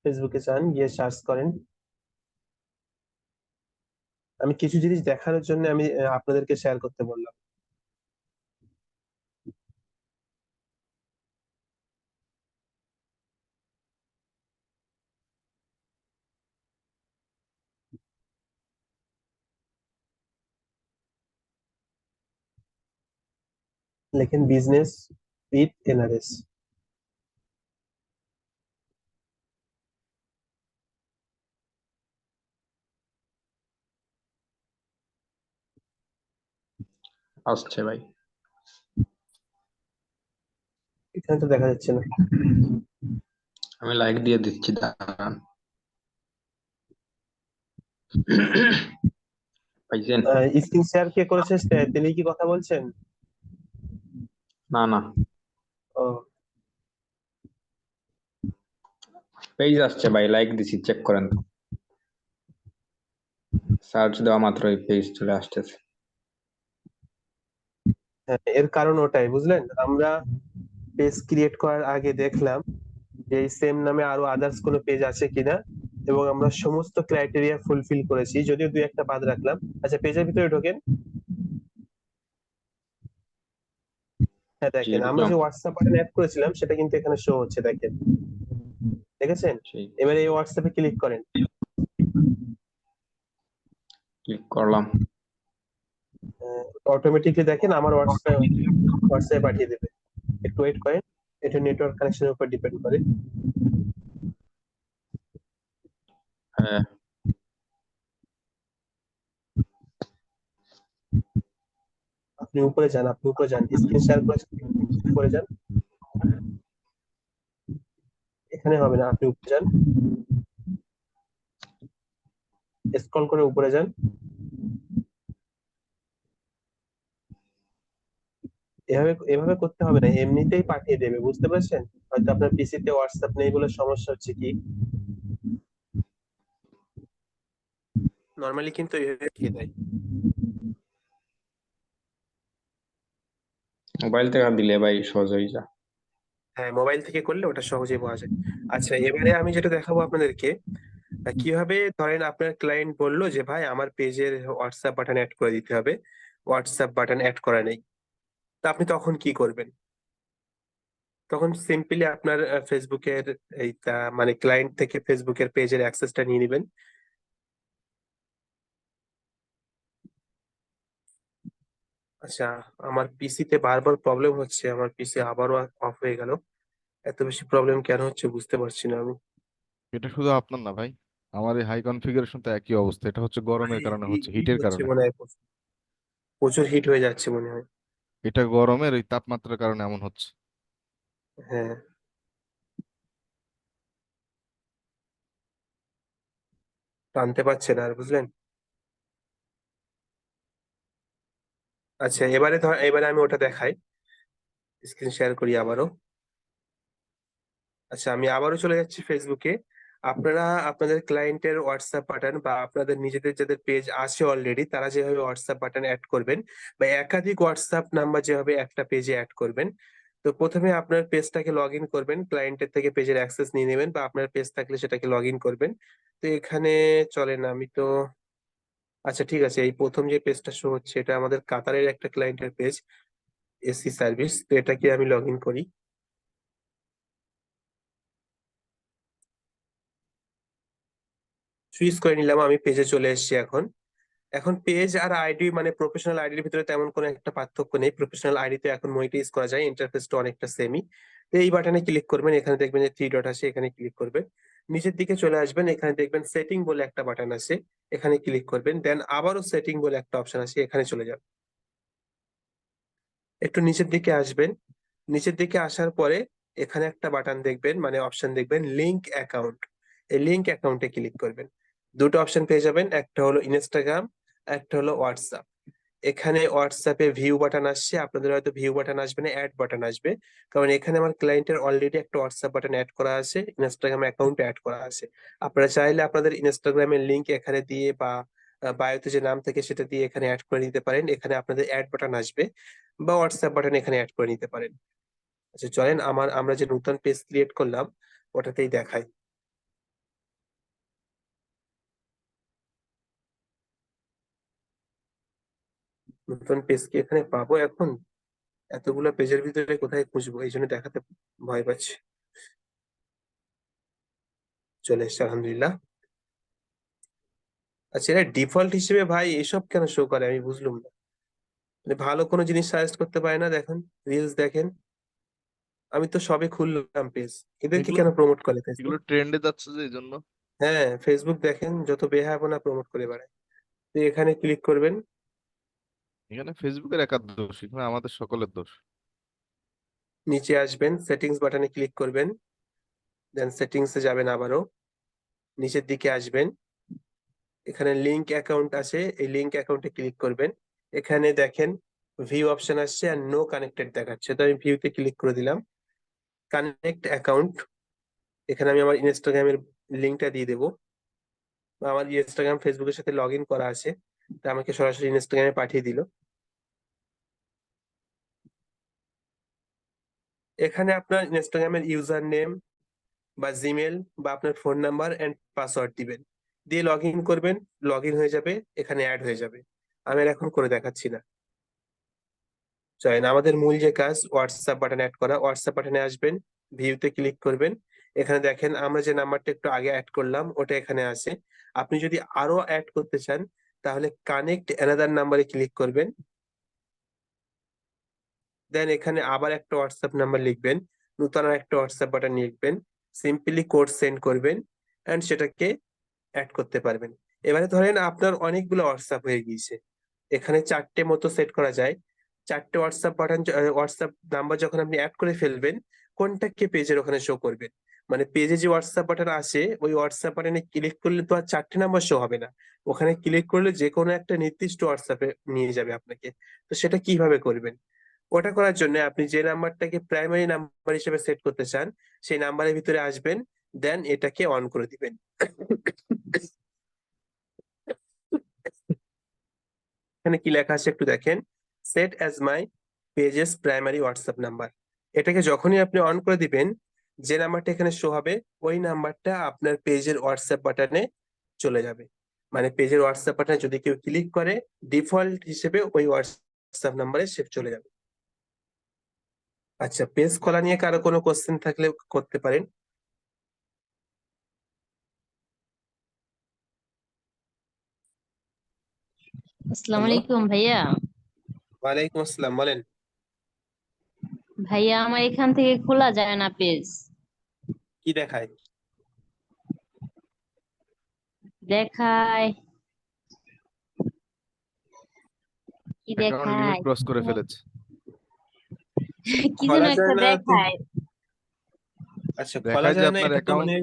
ফেসবুকে যান, গিয়ে সার্চ করেন। আমি কিছু জিনিস দেখানোর জন্য আমি আপনাদেরকে শেয়ার করতে বললাম। লেখেন বিজনেস উইথ এনআরএস। আসছে ভাই। এখানে তো দেখা যাচ্ছে না। আমি লাইক দিয়ে দিচ্ছি, দাঁড়ান। পাইছেন? স্ক্রিন শেয়ার কে করেছে তিনি কি কথা বলছেন? না না, ও, পেজ আসছে ভাই, লাইক দিছি, চেক করেন। সার্চ দেওয়া মাত্রই পেজ চলে আসতেছে। হ্যাঁ, এর কারণ ওটাই, বুঝলেন? আমরা পেজ ক্রিয়েট করার আগে দেখলাম যে এই সেম নামে আরো আদার্স কোনো পেজ আছে কিনা, এবং আমরা সমস্ত ক্রাইটেরিয়া ফুলফিল করেছি, যদিও দুই একটা বাদ রাখলাম। আচ্ছা, পেজের ভিতরে ঢোকেন। হ্যাঁ, জি দেখেন আমরা ঢুকলাম। যে হোয়াটসঅ্যাপ বাটন অ্যাড করেছিলাম সেটা কিন্তু এখানে শো হচ্ছে, দেখেন, দেখেছেন? ঠিক, এবারে এই হোয়াটসঅ্যাপে ক্লিক করেন। ক্লিক করলাম। অটোমেটিকলি দেখেন আমার হোয়াটসঅ্যাপে পাঠিয়ে দেবে। একটু ওয়েট করেন, এটা নেটওয়ার্ক কানেকশনের উপর ডিপেন্ড করে। হ্যাঁ, আপনি উপরে যান, আপনি উপরে যান, স্ক্রিন শেয়ার করেছেন, উপরে যান। এখানে হবে না, আপনি উপরে যান, স্ক্রল করে উপরে যান। এভাবে এভাবে করতে হবে না, এমনিতেই পাঠিয়ে দেবে, বুঝতে পারছেন? হয়তো আপনার পিসিতে হোয়াটসঅ্যাপ নেই বলে সমস্যা হচ্ছে কি। নরমালি কিন্তু এইভাবে পাঠিয়ে দেয়। মোবাইল থেকে দিলে ভাই সহজ হয়ে যায়। হ্যাঁ, মোবাইল থেকে করলে ওটা সহজেই পাওয়া যায়। আচ্ছা, এবারে আমি যেটা দেখাবো আপনাদেরকে, কিভাবে ধরেন আপনার ক্লায়েন্ট বললো যে ভাই আমার পেজের হোয়াটসঅ্যাপ বাটন অ্যাড করে দিতে হবে, হোয়াটসঅ্যাপ বাটন অ্যাড করা নেই। তা আপনি তখন কি করবেন? তখন সিম্পলি আপনার ফেসবুকের এইটা মানে ক্লায়েন্ট থেকে ফেসবুকের পেজের অ্যাক্সেসটা নিয়ে নিবেন। আচ্ছা, আমার পিসিতে বারবার প্রবলেম হচ্ছে, আমার পিসি আবারও অফ হয়ে গেল। এত বেশি প্রবলেম কেন হচ্ছে বুঝতে পারছি না আমি। এটা শুধু আপনার না ভাই, আমার এই হাই কনফিগারেশন তো একই অবস্থা। এটা হচ্ছে গরমের কারণে হচ্ছে, হিট হিটের হচ্ছে কারণে। মনে হয়, প্রচুর প্রচুর হিট হয়ে যাচ্ছে মনে হয়। এটা গরমের ওই তাপমাত্রার কারণে এমন হচ্ছে। হ্যাঁ, টানতে পারছে না আর, বুঝলেন? আচ্ছা, এবারে আমি ওটা দেখাই, স্ক্রিন শেয়ার করি আবারও। আচ্ছা, আমি আবারও চলে যাচ্ছি ফেসবুকে। আপনারা আপনাদের ক্লায়েন্টের হোয়াটসঅ্যাপ বাটন বা আপনাদের নিজেদের যাদের পেজ আছে অলরেডি, তারা যেভাবে হোয়াটসঅ্যাপ বাটন অ্যাড করবেন বা একাধিক হোয়াটসঅ্যাপ নাম্বার যেভাবে একটা পেজে অ্যাড করবেন, তো প্রথমে আপনার পেজটাকে লগ ইন করবেন, ক্লায়েন্টের থেকে পেজের অ্যাক্সেস নিয়ে নেবেন বা আপনার পেজ থাকলে সেটাকে লগ ইন করবেন। তো এখানে চলেন, আমি তো, আচ্ছা ঠিক আছে, এই প্রথম যে পেজটা শো হচ্ছে এটা আমাদের কাতারের একটা ক্লায়েন্টের পেজ, এসি সার্ভিস। তো এটাকে আমি লগ ইন করি। সুইচ করে নিলাম, আমি পেজে চলে এসেছি এখন। এখন পেজ আর আইডি মানে প্রফেশনাল আইডির ভিতরে তেমন কোনো একটা পার্থক্য নেই। প্রফেশনাল আইডিতে এখন মনিটাইজ করা যায়, ইন্টারফেসটা অনেকটা সেমই। তো এই বাটনে ক্লিক করবেন, এখানে দেখবেন যে থ্রি ডট আছে, এখানে ক্লিক করবেন। নিচের দিকে চলে আসবেন, এখানে দেখবেন সেটিং বলে একটা বাটন আছে, এখানে ক্লিক করবেন। দেন আবারও সেটিং বলে একটা অপশন আছে, এখানে চলে যাবেন। একটু নিচের দিকে আসবেন, নিচের দিকে আসার পরে এখানে একটা বাটন দেখবেন মানে অপশন দেখবেন লিংক অ্যাকাউন্ট। এই লিংক অ্যাকাউন্টে ক্লিক করবেন। দুটো অপশন পেয়ে যাবেন, একটা হলো ইনস্টাগ্রাম, একটা হলো হোয়াটসঅ্যাপ। এখানে হোয়াটসঅ্যাপে ভিউ বাটন আসছে, আপনাদের হয়তো ভিউ বাটন আসবে না, অ্যাড বাটন আসবে। কারণ এখানে আমার ক্লায়েন্টের অলরেডি একটা হোয়াটসঅ্যাপ বাটন অ্যাড করা আছে, ইনস্টাগ্রাম অ্যাকাউন্ট অ্যাড করা আছে। আপনারা চাইলে আপনাদের ইনস্টাগ্রামের লিংক এখানে দিয়ে বা বায়োতে যে নাম থাকে সেটা দিয়ে এখানে অ্যাড করে নিতে পারেন, এখানে আপনাদের অ্যাড বাটন আসবে। বা হোয়াটসঅ্যাপ বাটন এখানে অ্যাড করে নিতে পারেন। আচ্ছা চলেন, আমরা যে নতুন পেজ ক্রিয়েট করলাম ওটাতেই দেখাই। নতুন পেজ কি এখানে পাবো এখন? এতগুলো পেজের ভিতরে কোথায় খুঁজবো, এই জন্য দেখাতে ভয় পাচ্ছি। চলে এসছে আলহামদুলিল্লাহ। আচ্ছা, এটা ডিফল্ট হিসেবে ভাই এসব কেন শো করে আমি বুঝলাম না। মানে ভালো কোনো জিনিস সাজেস্ট করতে পারে না? দেখেন, রিলস দেখেন, আমি তো সবে খুললাম পেজ, এদেরকে এগুলো কেন প্রমোট করে এগুলো ফেসবুক? ট্রেন্ডে যাচ্ছে যে এই জন্য। হ্যাঁ, ফেসবুক দেখেন যত বেহায়াপনা প্রমোট করে বেড়ায়। তো এখানে ক্লিক করবেন, এখানে ফেসবুকের একার দোষ, এখানে আমাদের সকলের দোষ। নিচে আসবেন, সেটিংস বাটনে ক্লিক করবেন। দেন সেটিংসে যাবেন আবারও, নিচের দিকে আসবেন, এখানে লিংক অ্যাকাউন্ট আছে, এই লিংক অ্যাকাউন্টে ক্লিক করবেন। এখানে দেখেন ভিউ অপশন আসছে আর নো কানেক্টেড দেখাচ্ছে, তো আমি ভিউতে ক্লিক করে দিলাম। কানেক্ট অ্যাকাউন্ট, এখানে আমি আমার ইনস্টাগ্রামের লিংকটা দিয়ে দেবো। আমার ইনস্টাগ্রাম ফেসবুকের সাথে লগ ইন করা আছে, তা আমাকে সরাসরি ইনস্টাগ্রামে পাঠিয়ে দিল। এখানে আপনার ইনস্টাগ্রামের ইউজার নেম বা জিমেল বা আপনার ফোন নাম্বার এন্ড পাসওয়ার্ড দিবেন, দিয়ে লগ ইন করবেন। লগ ইন হয়ে যাবে, এখানে অ্যাড হয়ে যাবে। আমি আর এখন করে দেখাচ্ছি না। চলেন, আমাদের মূল যে কাজ হোয়াটসঅ্যাপ বাটন অ্যাড করা, হোয়াটসঅ্যাপ বাটনে আসবেন, ভিউতে ক্লিক করবেন। এখানে দেখেন আমরা যে নাম্বারটা একটু আগে অ্যাড করলাম ওটা এখানে আছে। আপনি যদি আরো অ্যাড করতে চান তাহলে কানেক্ট অ্যানাদার নাম্বারে ক্লিক করবেন। দেন এখানে আবার একটা হোয়াটসঅ্যাপ নাম্বার লিখবেন, নতুন আর একটা হোয়াটসঅ্যাপ বাটন লিখবেন, সিম্পলি কোড সেন্ড করবেন এন্ড সেটাকে অ্যাড করতে পারবেন। এবারে ধরেন আপনার অনেকগুলো হোয়াটসঅ্যাপ হয়ে গিয়েছে, এখানে চারটে মতো সেট করা যায়। চারটে হোয়াটসঅ্যাপ বাটন, হোয়াটসঅ্যাপ নাম্বার যখন আপনি অ্যাড করে ফেলবেন, কোনটাকে পেজের ওখানে শো করবেন? মানে পেজে যে হোয়াটসঅ্যাপ বাটন আছে ওই হোয়াটসঅ্যাপ বাটনে ক্লিক করলে তো আর চারটে নাম্বার শো হবে না, ওখানে ক্লিক করলে যে কোনো একটা নির্দিষ্ট হোয়াটসঅ্যাপে নিয়ে যাবে আপনাকে। তো সেটা কিভাবে করবেন? ওটা করার জন্য আপনি যে নাম্বারটাকে প্রাইমারি নাম্বার হিসেবে সেট করতে চান সেই নাম্বারের ভিতরে আসবেন, দেন এটাকে অন করে দিবেন। এখানে কি লেখা আছে একটু দেখেন, set as my pages primary WhatsApp number. এটাকে যখনই আপনি অন করে দিবেন, যে নাম্বারটা এখানে শো হবে ওই নাম্বারটা আপনার পেজের হোয়াটসঅ্যাপ বাটনে চলে যাবে। মানে পেজের হোয়াটসঅ্যাপ বাটনে যদি কেউ ক্লিক করে, ডিফল্ট হিসেবে ওই হোয়াটসঅ্যাপ নাম্বারে সে চলে যাবে। আচ্ছা, পেজ খোলা নিয়ে কারো কোনো কোশ্চেন থাকলে করতে পারেন। আসসালামু হ্যালো, আলাইকুম ভাইয়া। ওয়ালাইকুম আসসালাম, বলেন। ভাইয়া আমার এখান থেকে খোলা যায় না পেজ। কি দেখায়? দেখায় কি অ্যাকাউন্ট লিমিট দেখায় ক্রস করে ফেলেছে। কি যেন খোলা একটা যায় না তো? দেখায়। আচ্ছা, খোলা দেখায় যে যায় না, আপনার এটা তো অ্যাকাউন্ট, মানে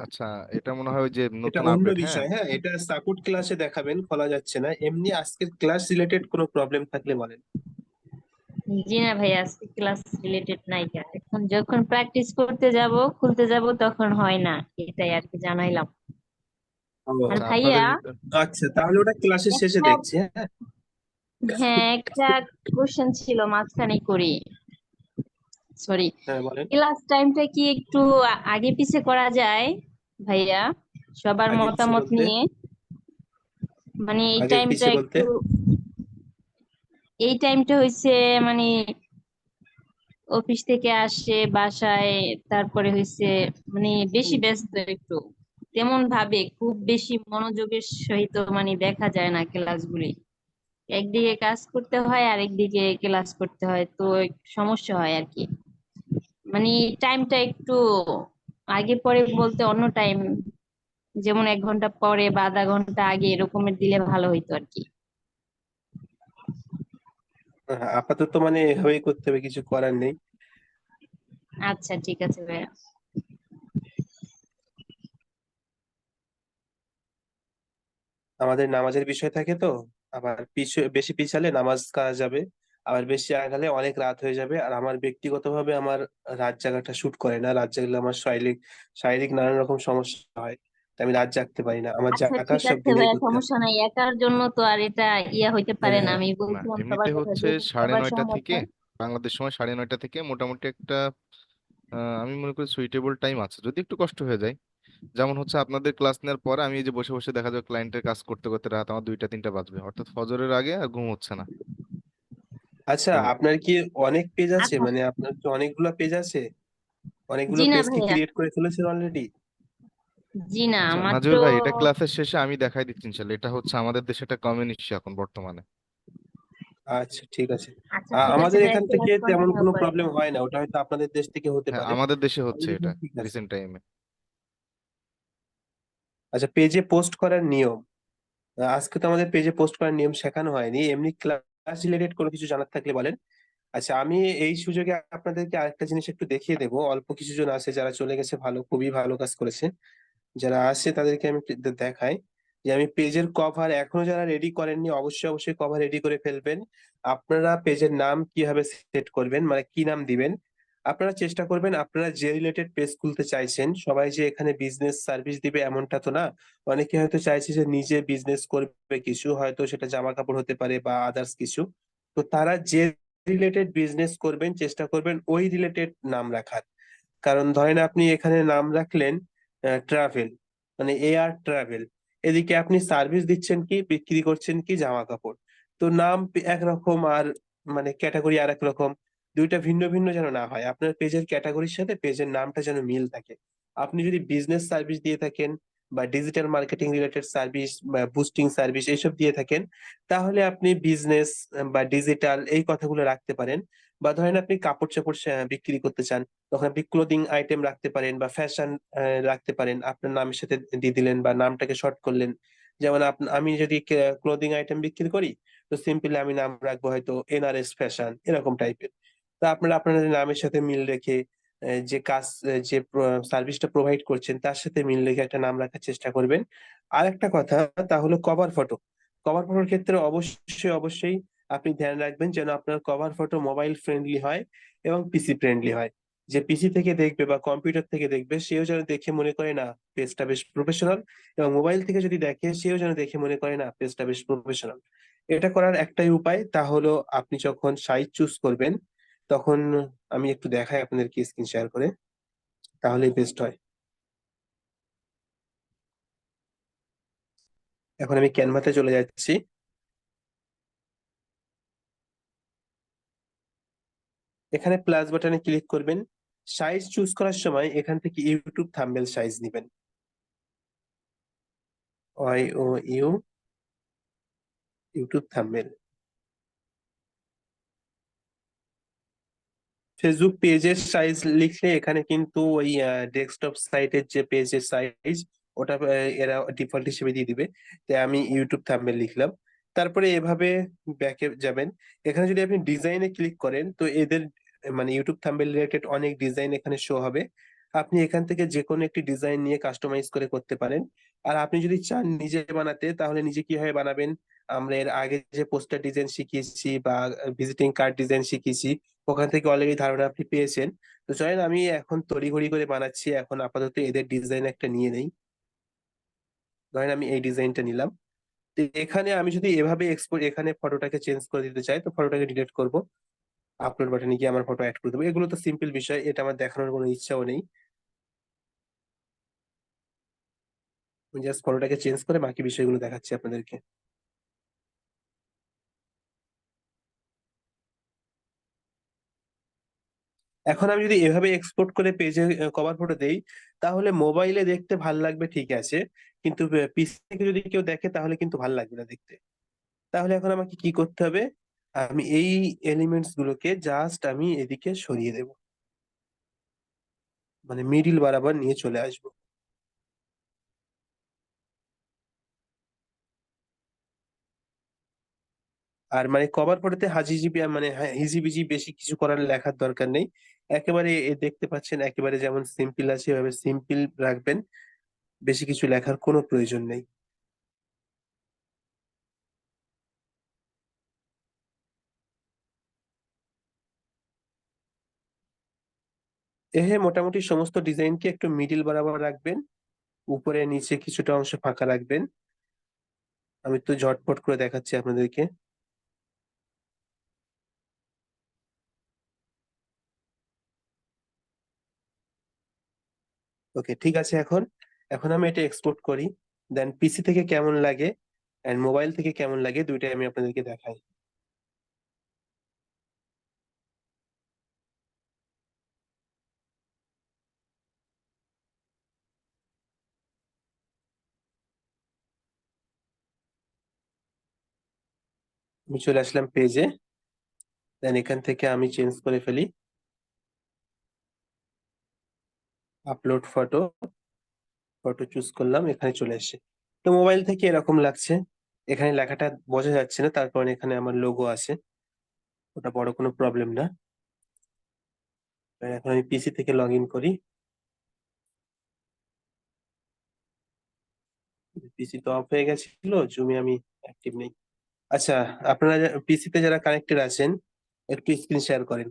আচ্ছা এটা মনে হয় ওই যে এটা নতুন অন্য আপডেট। হ্যাঁ, বিষয়। হ্যাঁ, এটা সাপোর্ট ক্লাসে দেখাবেন, খোলা যাচ্ছে না। এমনি আজকের ক্লাস রিলেটেড কোনো প্রবলেম থাকলে বলেন। জি না ভাইয়া, আজকে ক্লাস রিলেটেড নাই কেন, এখন যখন প্র্যাকটিস করতে যাব খুলতে যাব তখন হয় না, এটাই আর কি জানাইলাম। ও, আর আচ্ছা ভাইয়া আপনাদের আচ্ছা, তাহলে ওটা ক্লাসের শেষে একটা, দেখছি। হ্যাঁ, হ্যাঁ একটা কোশ্চেন ছিল মাঝখানে করি, সরি। হ্যাঁ বলেন। ক্লাস টাইমটা কি একটু আগে পিছে করা যায় ভাইয়া, সবার আগে পিছে মতামত বলতে? নিয়ে? মানে আগে পিছে বলতে? এই টাইমটা হইছে মানে অফিস থেকে আসে বাসায়, তারপরে হইছে মানে বেশি ব্যস্ত একটু, তেমন ভাবে খুব বেশি মনোযোগের সহিত মানে দেখা যায় না ক্লাসগুলি। একদিকে কাজ করতে হয় আর একদিকে ক্লাস করতে হয়, তো একটু সমস্যা হয় আর কি। মানে টাইমটা একটু আগে পরে বলতে অন্য টাইম, যেমন 1 ঘন্টা পরে বা আধা ঘন্টা আগে এরকমের দিলে ভালো হইতো আর কি। হ্যাঁ, আপাতত মানে এভাবেই করতে হবে, কিছু করার নেই। আচ্ছা ঠিক আছে ভাইয়া। আমাদের নামাজের বিষয় থাকে তো, আবার বেশি পিছালে নামাজ কাজা যাবে, আবার বেশি আগালে অনেক রাত হয়ে যাবে। আর আমার ব্যক্তিগতভাবে আমার রাত জাগাটা শুট করে না। রাত জাগলে আমার শারীরিক শারীরিক নানান রকম সমস্যা হয়, তাই আমি রাত জাগতে পারি না। আমার আচ্ছা জাগা ঠিক সব আছে দিনেই ভাইয়া, করতে হয়। সমস্যা নাই, একার জন্য তো আর এটা ইয়া হইতে পারে না, হ্যাঁ, আমি না, বলছিলাম সবার এমনিতে কথা হচ্ছে যদি সাড়ে সবার নয়টা সম্মত থেকে, হয়। বাংলাদেশ সময় 9:30 থেকে মোটামুটি একটা আমি মনে করি সুইটেবল টাইম আছে, যদি একটু কষ্ট হয়ে যায়। যেমন হচ্ছে আপনাদের ক্লাস নেওয়ার পরে আমি এই যে বসে বসে দেখা যায় ক্লায়েন্টের কাজ করতে করতে রাত আমার 2টা 3টা বাজবে, অর্থাৎ ফজরের আগে আর ঘুম হচ্ছে না। আচ্ছা, তো আপনার কি অনেক পেজ আছে? আচ্ছা, মানে আপনার কি অনেকগুলো পেজ আছে? অনেকগুলো জি না পেজ কি ভাইয়া, ক্রিয়েট করে ফেলেছেন অলরেডি? জি না আচ্ছা মাত্র। নাজির ভাই, এটা ক্লাসের শেষে আমি দেখাই দিচ্ছি ইনশাল্লাহ। এটা হচ্ছে আমাদের দেশে একটা কমন ইস্যু এখন বর্তমানে। আচ্ছা, ঠিক আছে। আচ্ছা ঠিক আছে আমাদের ভাইয়া, এখান থেকে ক্লাস তেমন কন্টিনিউ কোনো করেন। প্রবলেম হয় না, ওটা হয়তো আপনাদের দেশ থেকে হতে হ্যাঁ, পারে। আমাদের দেশে হচ্ছে আমাদের এটা এখানে ঠিক আছে। রিসেন্ট টাইমে। আচ্ছা, পেজে পোস্ট করার নিয়ম। আজকে তো আমাদের পেজে পোস্ট করার নিয়ম শেখানো হয়নি। এমনি ক্লাস রিলেটেড কোনো কিছু জানার থাকলে বলেন। আচ্ছা, আমি এই সুযোগে আপনাদেরকে আরেকটা জিনিস একটু দেখিয়ে দেবো। অল্প কিছু জন আছে যারা চলে গেছে, ভালো, খুবই ভালো কাজ করেছে। যারা আছে তাদেরকে আমি একটু দেখাই যে আমি পেজের কভার এখনো যারা রেডি করেননি, অবশ্যই অবশ্যই কভার রেডি করে ফেলবেন। আপনারা পেজের নাম কিভাবে সেট করবেন, মানে কি নাম দিবেন, আপনারা চেষ্টা করবেন আপনারা যে রিলেটেড পেজ খুলতে চাইছেন। সবাই যে এখানে বিজনেস সার্ভিস দিবে এমনটা তো না। অনেকে হয়তো চাইছে যে নিজে বিজনেস করবে কিছু, হয়তো সেটা জামা কাপড় হতে পারে বা আদার্স কিছু। তো তারা যে রিলেটেড বিজনেস করবেন চেষ্টা করবেন ওই রিলেটেড নাম রাখার। কারণ ধরেন আপনি এখানে নাম রাখলেন ট্রাভেল, মানে এয়ার ট্রাভেল, এদিকে আপনি সার্ভিস দিচ্ছেন কি, বিক্রি করছেন কি জামা কাপড়। তো নাম একরকম আর মানে ক্যাটাগরি আর এক রকম, দুইটা ভিন্ন ভিন্ন যেন না হয়। আপনার পেজের ক্যাটাগরির সাথে পেজের নামটা যেন মিল থাকে। আপনি যদি বিজনেস সার্ভিস দিয়ে থাকেন বা ডিজিটাল মার্কেটিং রিলেটেড সার্ভিস বা বুস্টিং সার্ভিস এইসব দিয়ে থাকেন, তাহলে আপনি বিজনেস বা ডিজিটাল এই কথাগুলো রাখতে পারেন। বা ধরেন আপনি কাপড় চাপড় বিক্রি করতে চান, তখন আপনি ক্লোদিং আইটেম রাখতে পারেন বা ফ্যাশন রাখতে পারেন, আপনার নামের সাথে দিয়ে দিলেন বা নামটাকে শর্ট করলেন। যেমন আমি যদি ক্লোদিং আইটেম বিক্রি করি, তো সিম্পলি আমি নাম রাখবো হয়তো এনআরএস ফ্যাশন, এরকম টাইপের। তো আপনারা আপনাদের নামের সাথে মিল রেখে যে কাজ যে সার্ভিসটা প্রোভাইড করছেন তার সাথে মিল রেখে একটা নাম রাখার চেষ্টা করবেন। আর একটা কথা, তা হলো কভার ফটো। কভার ফটোর ক্ষেত্রে অবশ্যই অবশ্যই আপনি ধ্যান রাখবেন যেন আপনার কভার ফটো মোবাইল ফ্রেন্ডলি হয় এবং পিসি ফ্রেন্ডলি হয়। যে পিসি থেকে দেখবে বা কম্পিউটার থেকে দেখবে সেও যেন দেখে মনে করে না পেজটা বেশ প্রফেশনাল, এবং মোবাইল থেকে যদি দেখে সেও যেন দেখে মনে করে না পেজটা বেশ প্রফেশনাল। এটা করার একটাই উপায়, তা হলো আপনি যখন সাইজ চুজ করবেন তখন আমি একটু দেখাই আপনাদেরকে স্ক্রিন শেয়ার করে, তাহলেই বেস্ট হয়। এখন আমি ক্যানভাতে চলে যাচ্ছি। এখানে প্লাস বাটনে ক্লিক করবেন। সাইজ চুজ করার সময় এখান থেকে ইউটিউব থাম্বনেল সাইজ নেবেন, YOU ইউটিউব থাম্বনেল। ফেসবুক পেজের সাইজ লিখলে এখানে কিন্তু ওই ডেস্কটপ সাইটের যে পেজের সাইজ ওটা এরা ডিফল্ট হিসেবে দিয়ে দিবে। তাই আমি ইউটিউব থাম্বনেল লিখলাম। তারপরে এভাবে ব্যাকে যাবেন। এখানে যদি আপনি ডিজাইনে ক্লিক করেন তো এদের মানে ইউটিউব থাম্বনেল রিলেটেড অনেক ডিজাইন এখানে শো হবে। আপনি এখান থেকে যে কোনো একটি ডিজাইন নিয়ে কাস্টমাইজ করে করতে পারেন। আর আপনি যদি চান নিজে বানাতে, তাহলে নিজে কিভাবে বানাবেন, আমরা এর আগে যে পোস্টার ডিজাইন শিখিয়েছি বা ভিজিটিং কার্ড ডিজাইন শিখিয়েছি, ওখান থেকে অলরেডি ধারণা আপনি পেয়েছেন। তো চলেন আমি এখন তড়িঘড়ি করে বানাচ্ছি। এখন আপাতত এদের ডিজাইন একটা নিয়ে নেই। ধরেন আমি এই ডিজাইনটা নিলাম। তো এখানে আমি যদি এভাবে এক্সপোর্ট, এখানে ফটোটাকে চেঞ্জ করে দিতে চাই, তো ফটোটাকে ডিলিট করব, আপলোড বাটনে গিয়ে আমার ফটো অ্যাড করে দেবো। এগুলো তো সিম্পল বিষয়, এটা আমার দেখানোর কোনো ইচ্ছাও নেই। জাস্ট ফটোটাকে চেঞ্জ করে বাকি বিষয়গুলো দেখাচ্ছি আপনাদেরকে। এখন আমি যদি এভাবে এক্সপোর্ট করে পেজে কভার ফটো দেই, তাহলে মোবাইলে দেখতে ভাল লাগবে ঠিক আছে, কিন্তু পিসি থেকে যদি কেউ দেখে তাহলে কিন্তু ভাল লাগবে না দেখতে। তাহলে এখন আমাকে কি করতে হবে, আমি এই এলিমেন্টস গুলোকে জাস্ট আমি এদিকে সরিয়ে দেব, মানে মিডিল বরাবর নিয়ে চলে আসবো। আর মানে কভার ফটোতে হাজিজিবি মানে হিজিবিজি বেশি কিছু করার লেখার দরকার নেই। একেবারে দেখতে পাচ্ছেন একেবারে যেমন সিম্পল আছে এভাবে সিম্পল রাখবেন, বেশি কিছু লেখার কোনো প্রয়োজন নেই। মোটামুটি সমস্ত ডিজাইনকে একটু মিডিল বরাবর রাখবেন, উপরে নিচে কিছুটা অংশ ফাঁকা রাখবেন। আমি তো ঝটপট করে দেখাচ্ছি আপনাদেরকে। ওকে, ঠিক আছে। এখন এখন আমি এটা এক্সপোর্ট করি, দেন পিসি থেকে কেমন লাগে এন্ড মোবাইল থেকে কেমন লাগে দুইটাই আমি আপনাদেরকে দেখাই। আমি চলে আসলাম পেজে, দেন এখান থেকে আমি চেঞ্জ করে ফেলি, আপলোড ফটো, ফটো চুজ করলাম, এখানে চলে আসে। তো মোবাইল থেকে এরকম লাগছে, এখানে লেখাটা বোঝা যাচ্ছে না, তার কারণে এখানে আমার লোগো আছে, ওটা বড় কোনো প্রবলেম না। এখন আমি পিসি থেকে লগ ইন করি। পিসি তো অফ হয়ে গেছিল, জুমে আমি অ্যাক্টিভ নেই। আচ্ছা, আপনারা পিসিতে যারা কানেক্টেড আছেন একটু স্ক্রিন শেয়ার করেন।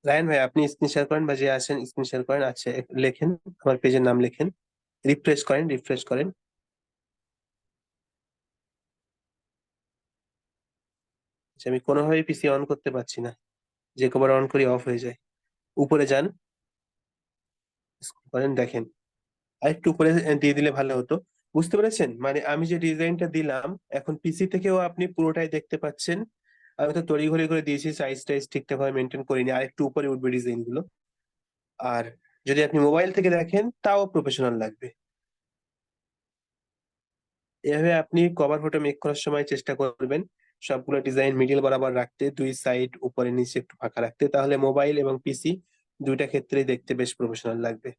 রায়ন ভাই আপনি স্ক্রিন শেয়ার করেন, বা যে আছেন স্ক্রিন শেয়ার করেন। আচ্ছা লেখেন, আমার পেজের নাম লেখেন, রিফ্রেশ করেন, রিফ্রেশ করেন। আচ্ছা, আমি কোনোভাবেই পিসি অন করতে পারছি না, যে কবার অন করি অফ হয়ে যায়। উপরে যান, scroll করেন, দেখেন আর একটু উপরে দিয়ে দিলে ভালো হতো। বুঝতে পেরেছেন, মানে আমি যে ডিজাইনটা দিলাম এখন পিসি থেকেও আপনি পুরোটাই দেখতে পাচ্ছেন। আমি তো তড়িঘড়ি করে দিয়েছি, সাইজ টাইজ ঠিকঠাক ভাবে মেনটেন করিনি, আর একটু উপরে উঠবে ডিজাইন গুলো। আর যদি আপনি মোবাইল থেকে দেখেন তাও প্রফেশনাল লাগবে। এভাবে আপনি কভার ফটো মেক করার সময় চেষ্টা করবেন সবগুলো ডিজাইন মিডিল বরাবর রাখতে, দুই সাইড উপরে নিচে একটু ফাঁকা রাখতে, তাহলে মোবাইল এবং পিসি দুইটা ক্ষেত্রেই দেখতে বেশ প্রফেশনাল লাগবে।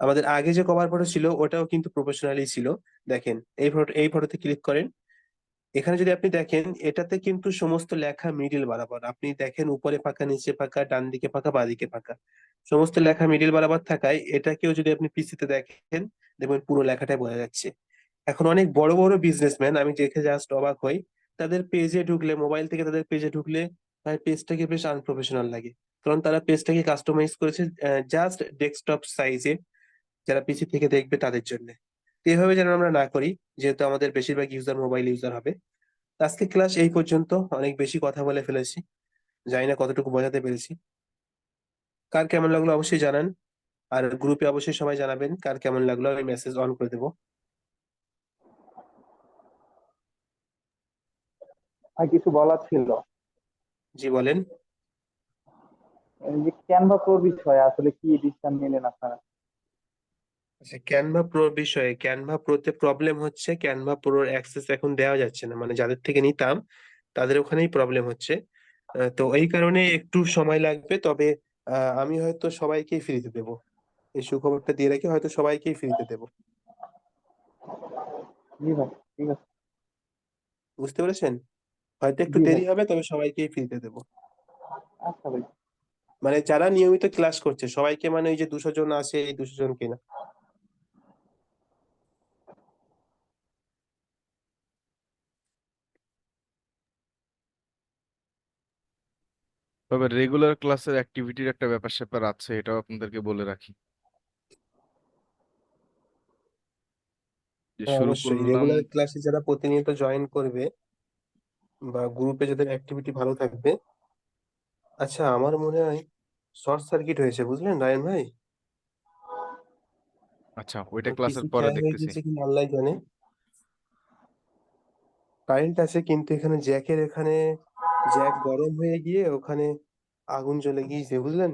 আমাদের আগে যে কভার ফটো ছিল ওটাও কিন্তু প্রফেশনালি ছিল। দেখেন এই ফটোতে ক্লিক করেন, এখানে যদি আপনি দেখেন এটাতে কিন্তু সমস্ত লেখা মিডিল বরাবর, আপনি দেখেন উপরে ফাঁকা, নিচে ফাঁকা, ডান দিকে ফাঁকা, বাঁ দিকে ফাঁকা, সমস্ত লেখা মিডিল বরাবর থাকায় এটাকেও যদি আপনি পিসিতে দেখেন দেখবেন পুরো লেখাটাই বোঝা যাচ্ছে। এখন অনেক বড় বড় বিজনেসম্যান আমি দেখে জাস্ট অবাক হই, তাদের পেজে ঢুকলে, মোবাইল থেকে তাদের পেজে ঢুকলে তার পেজটাকে বেশ আনপ্রফেশনাল লাগে, কারণ তারা পেজটাকে কাস্টমাইজ করেছে জাস্ট ডেস্কটপ সাইজে, যারা পিসি থেকে দেখবে তাদের জন্য। তো এভাবে যেন আমরা না করি, যেহেতু আমাদের বেশিরভাগ ইউজার মোবাইল ইউজার হবে। তো আজকে ক্লাস এই পর্যন্ত, অনেক বেশি কথা বলে ফেলেছি, জানি না কতটুকু বোঝাতে পেরেছি। কার কেমন লাগলো অবশ্যই জানান, আর গ্রুপে অবশ্যই সবাই জানাবেন কার কেমন লাগলো, আমি মেসেজ অন করে দেবো। আর কিছু বলার ছিল। জি বলেন। এই যে ক্যানভা প্রোর বিষয়ে আসলে কি ডিসিশন নিলেন আপনারা? আচ্ছা, ক্যানভা প্রো বিষয়ে, ক্যানভা প্রোতে প্রবলেম হচ্ছে, ক্যানভা প্রোর অ্যাক্সেস এখন দেওয়া যাচ্ছে না, মানে যাদের থেকে নিতাম তাদের ওখানেই প্রবলেম হচ্ছে। তো এই কারণে একটু সময় লাগবে, তবে আমি হয়তো সবাইকেই ফ্রিতে দেবো। এই সুখবরটা দিয়ে রাখি, হয়তো সবাইকেই ফ্রিতে দেবো। জি ভাই, ঠিক আছে। বুঝতে পেরেছেন? হয়তো একটু জি ভাই, দেরি হবে, তবে সবাইকেই ফ্রিতে দেবো। আচ্ছা ভাই। মানে যারা নিয়মিত ক্লাস করছে সবাইকে, মানে ওই যে 200 জন আছে এই 200 জনকে না। তবে রেগুলার ক্লাসের অ্যাক্টিভিটির একটা ব্যাপার স্যাপার আছে, এটাও আপনাদেরকে বলে রাখি। যে হ্যাঁ, শুরু অবশ্যই করলাম। রেগুলার ক্লাসে যারা প্রতিনিয়ত জয়েন করবে বা গ্রুপে যাদের অ্যাক্টিভিটি ভালো থাকবে। আচ্ছা, আমার মনে হয় শর্ট সার্কিট হয়েছে, বুঝলেন রায়ন ভাই? আচ্ছা, ওইটা ক্লাসের পিসি পরে হ্যাং হয়ে দেখতেছি। গেছে কিনা আল্লাহ জানে। কারেন্ট আছে কিন্তু এখানে জ্যাকের এখানে জ্যাক গরম হয়ে গিয়ে ওখানে আগুন জ্বলে গিয়েছে, বুঝলেন?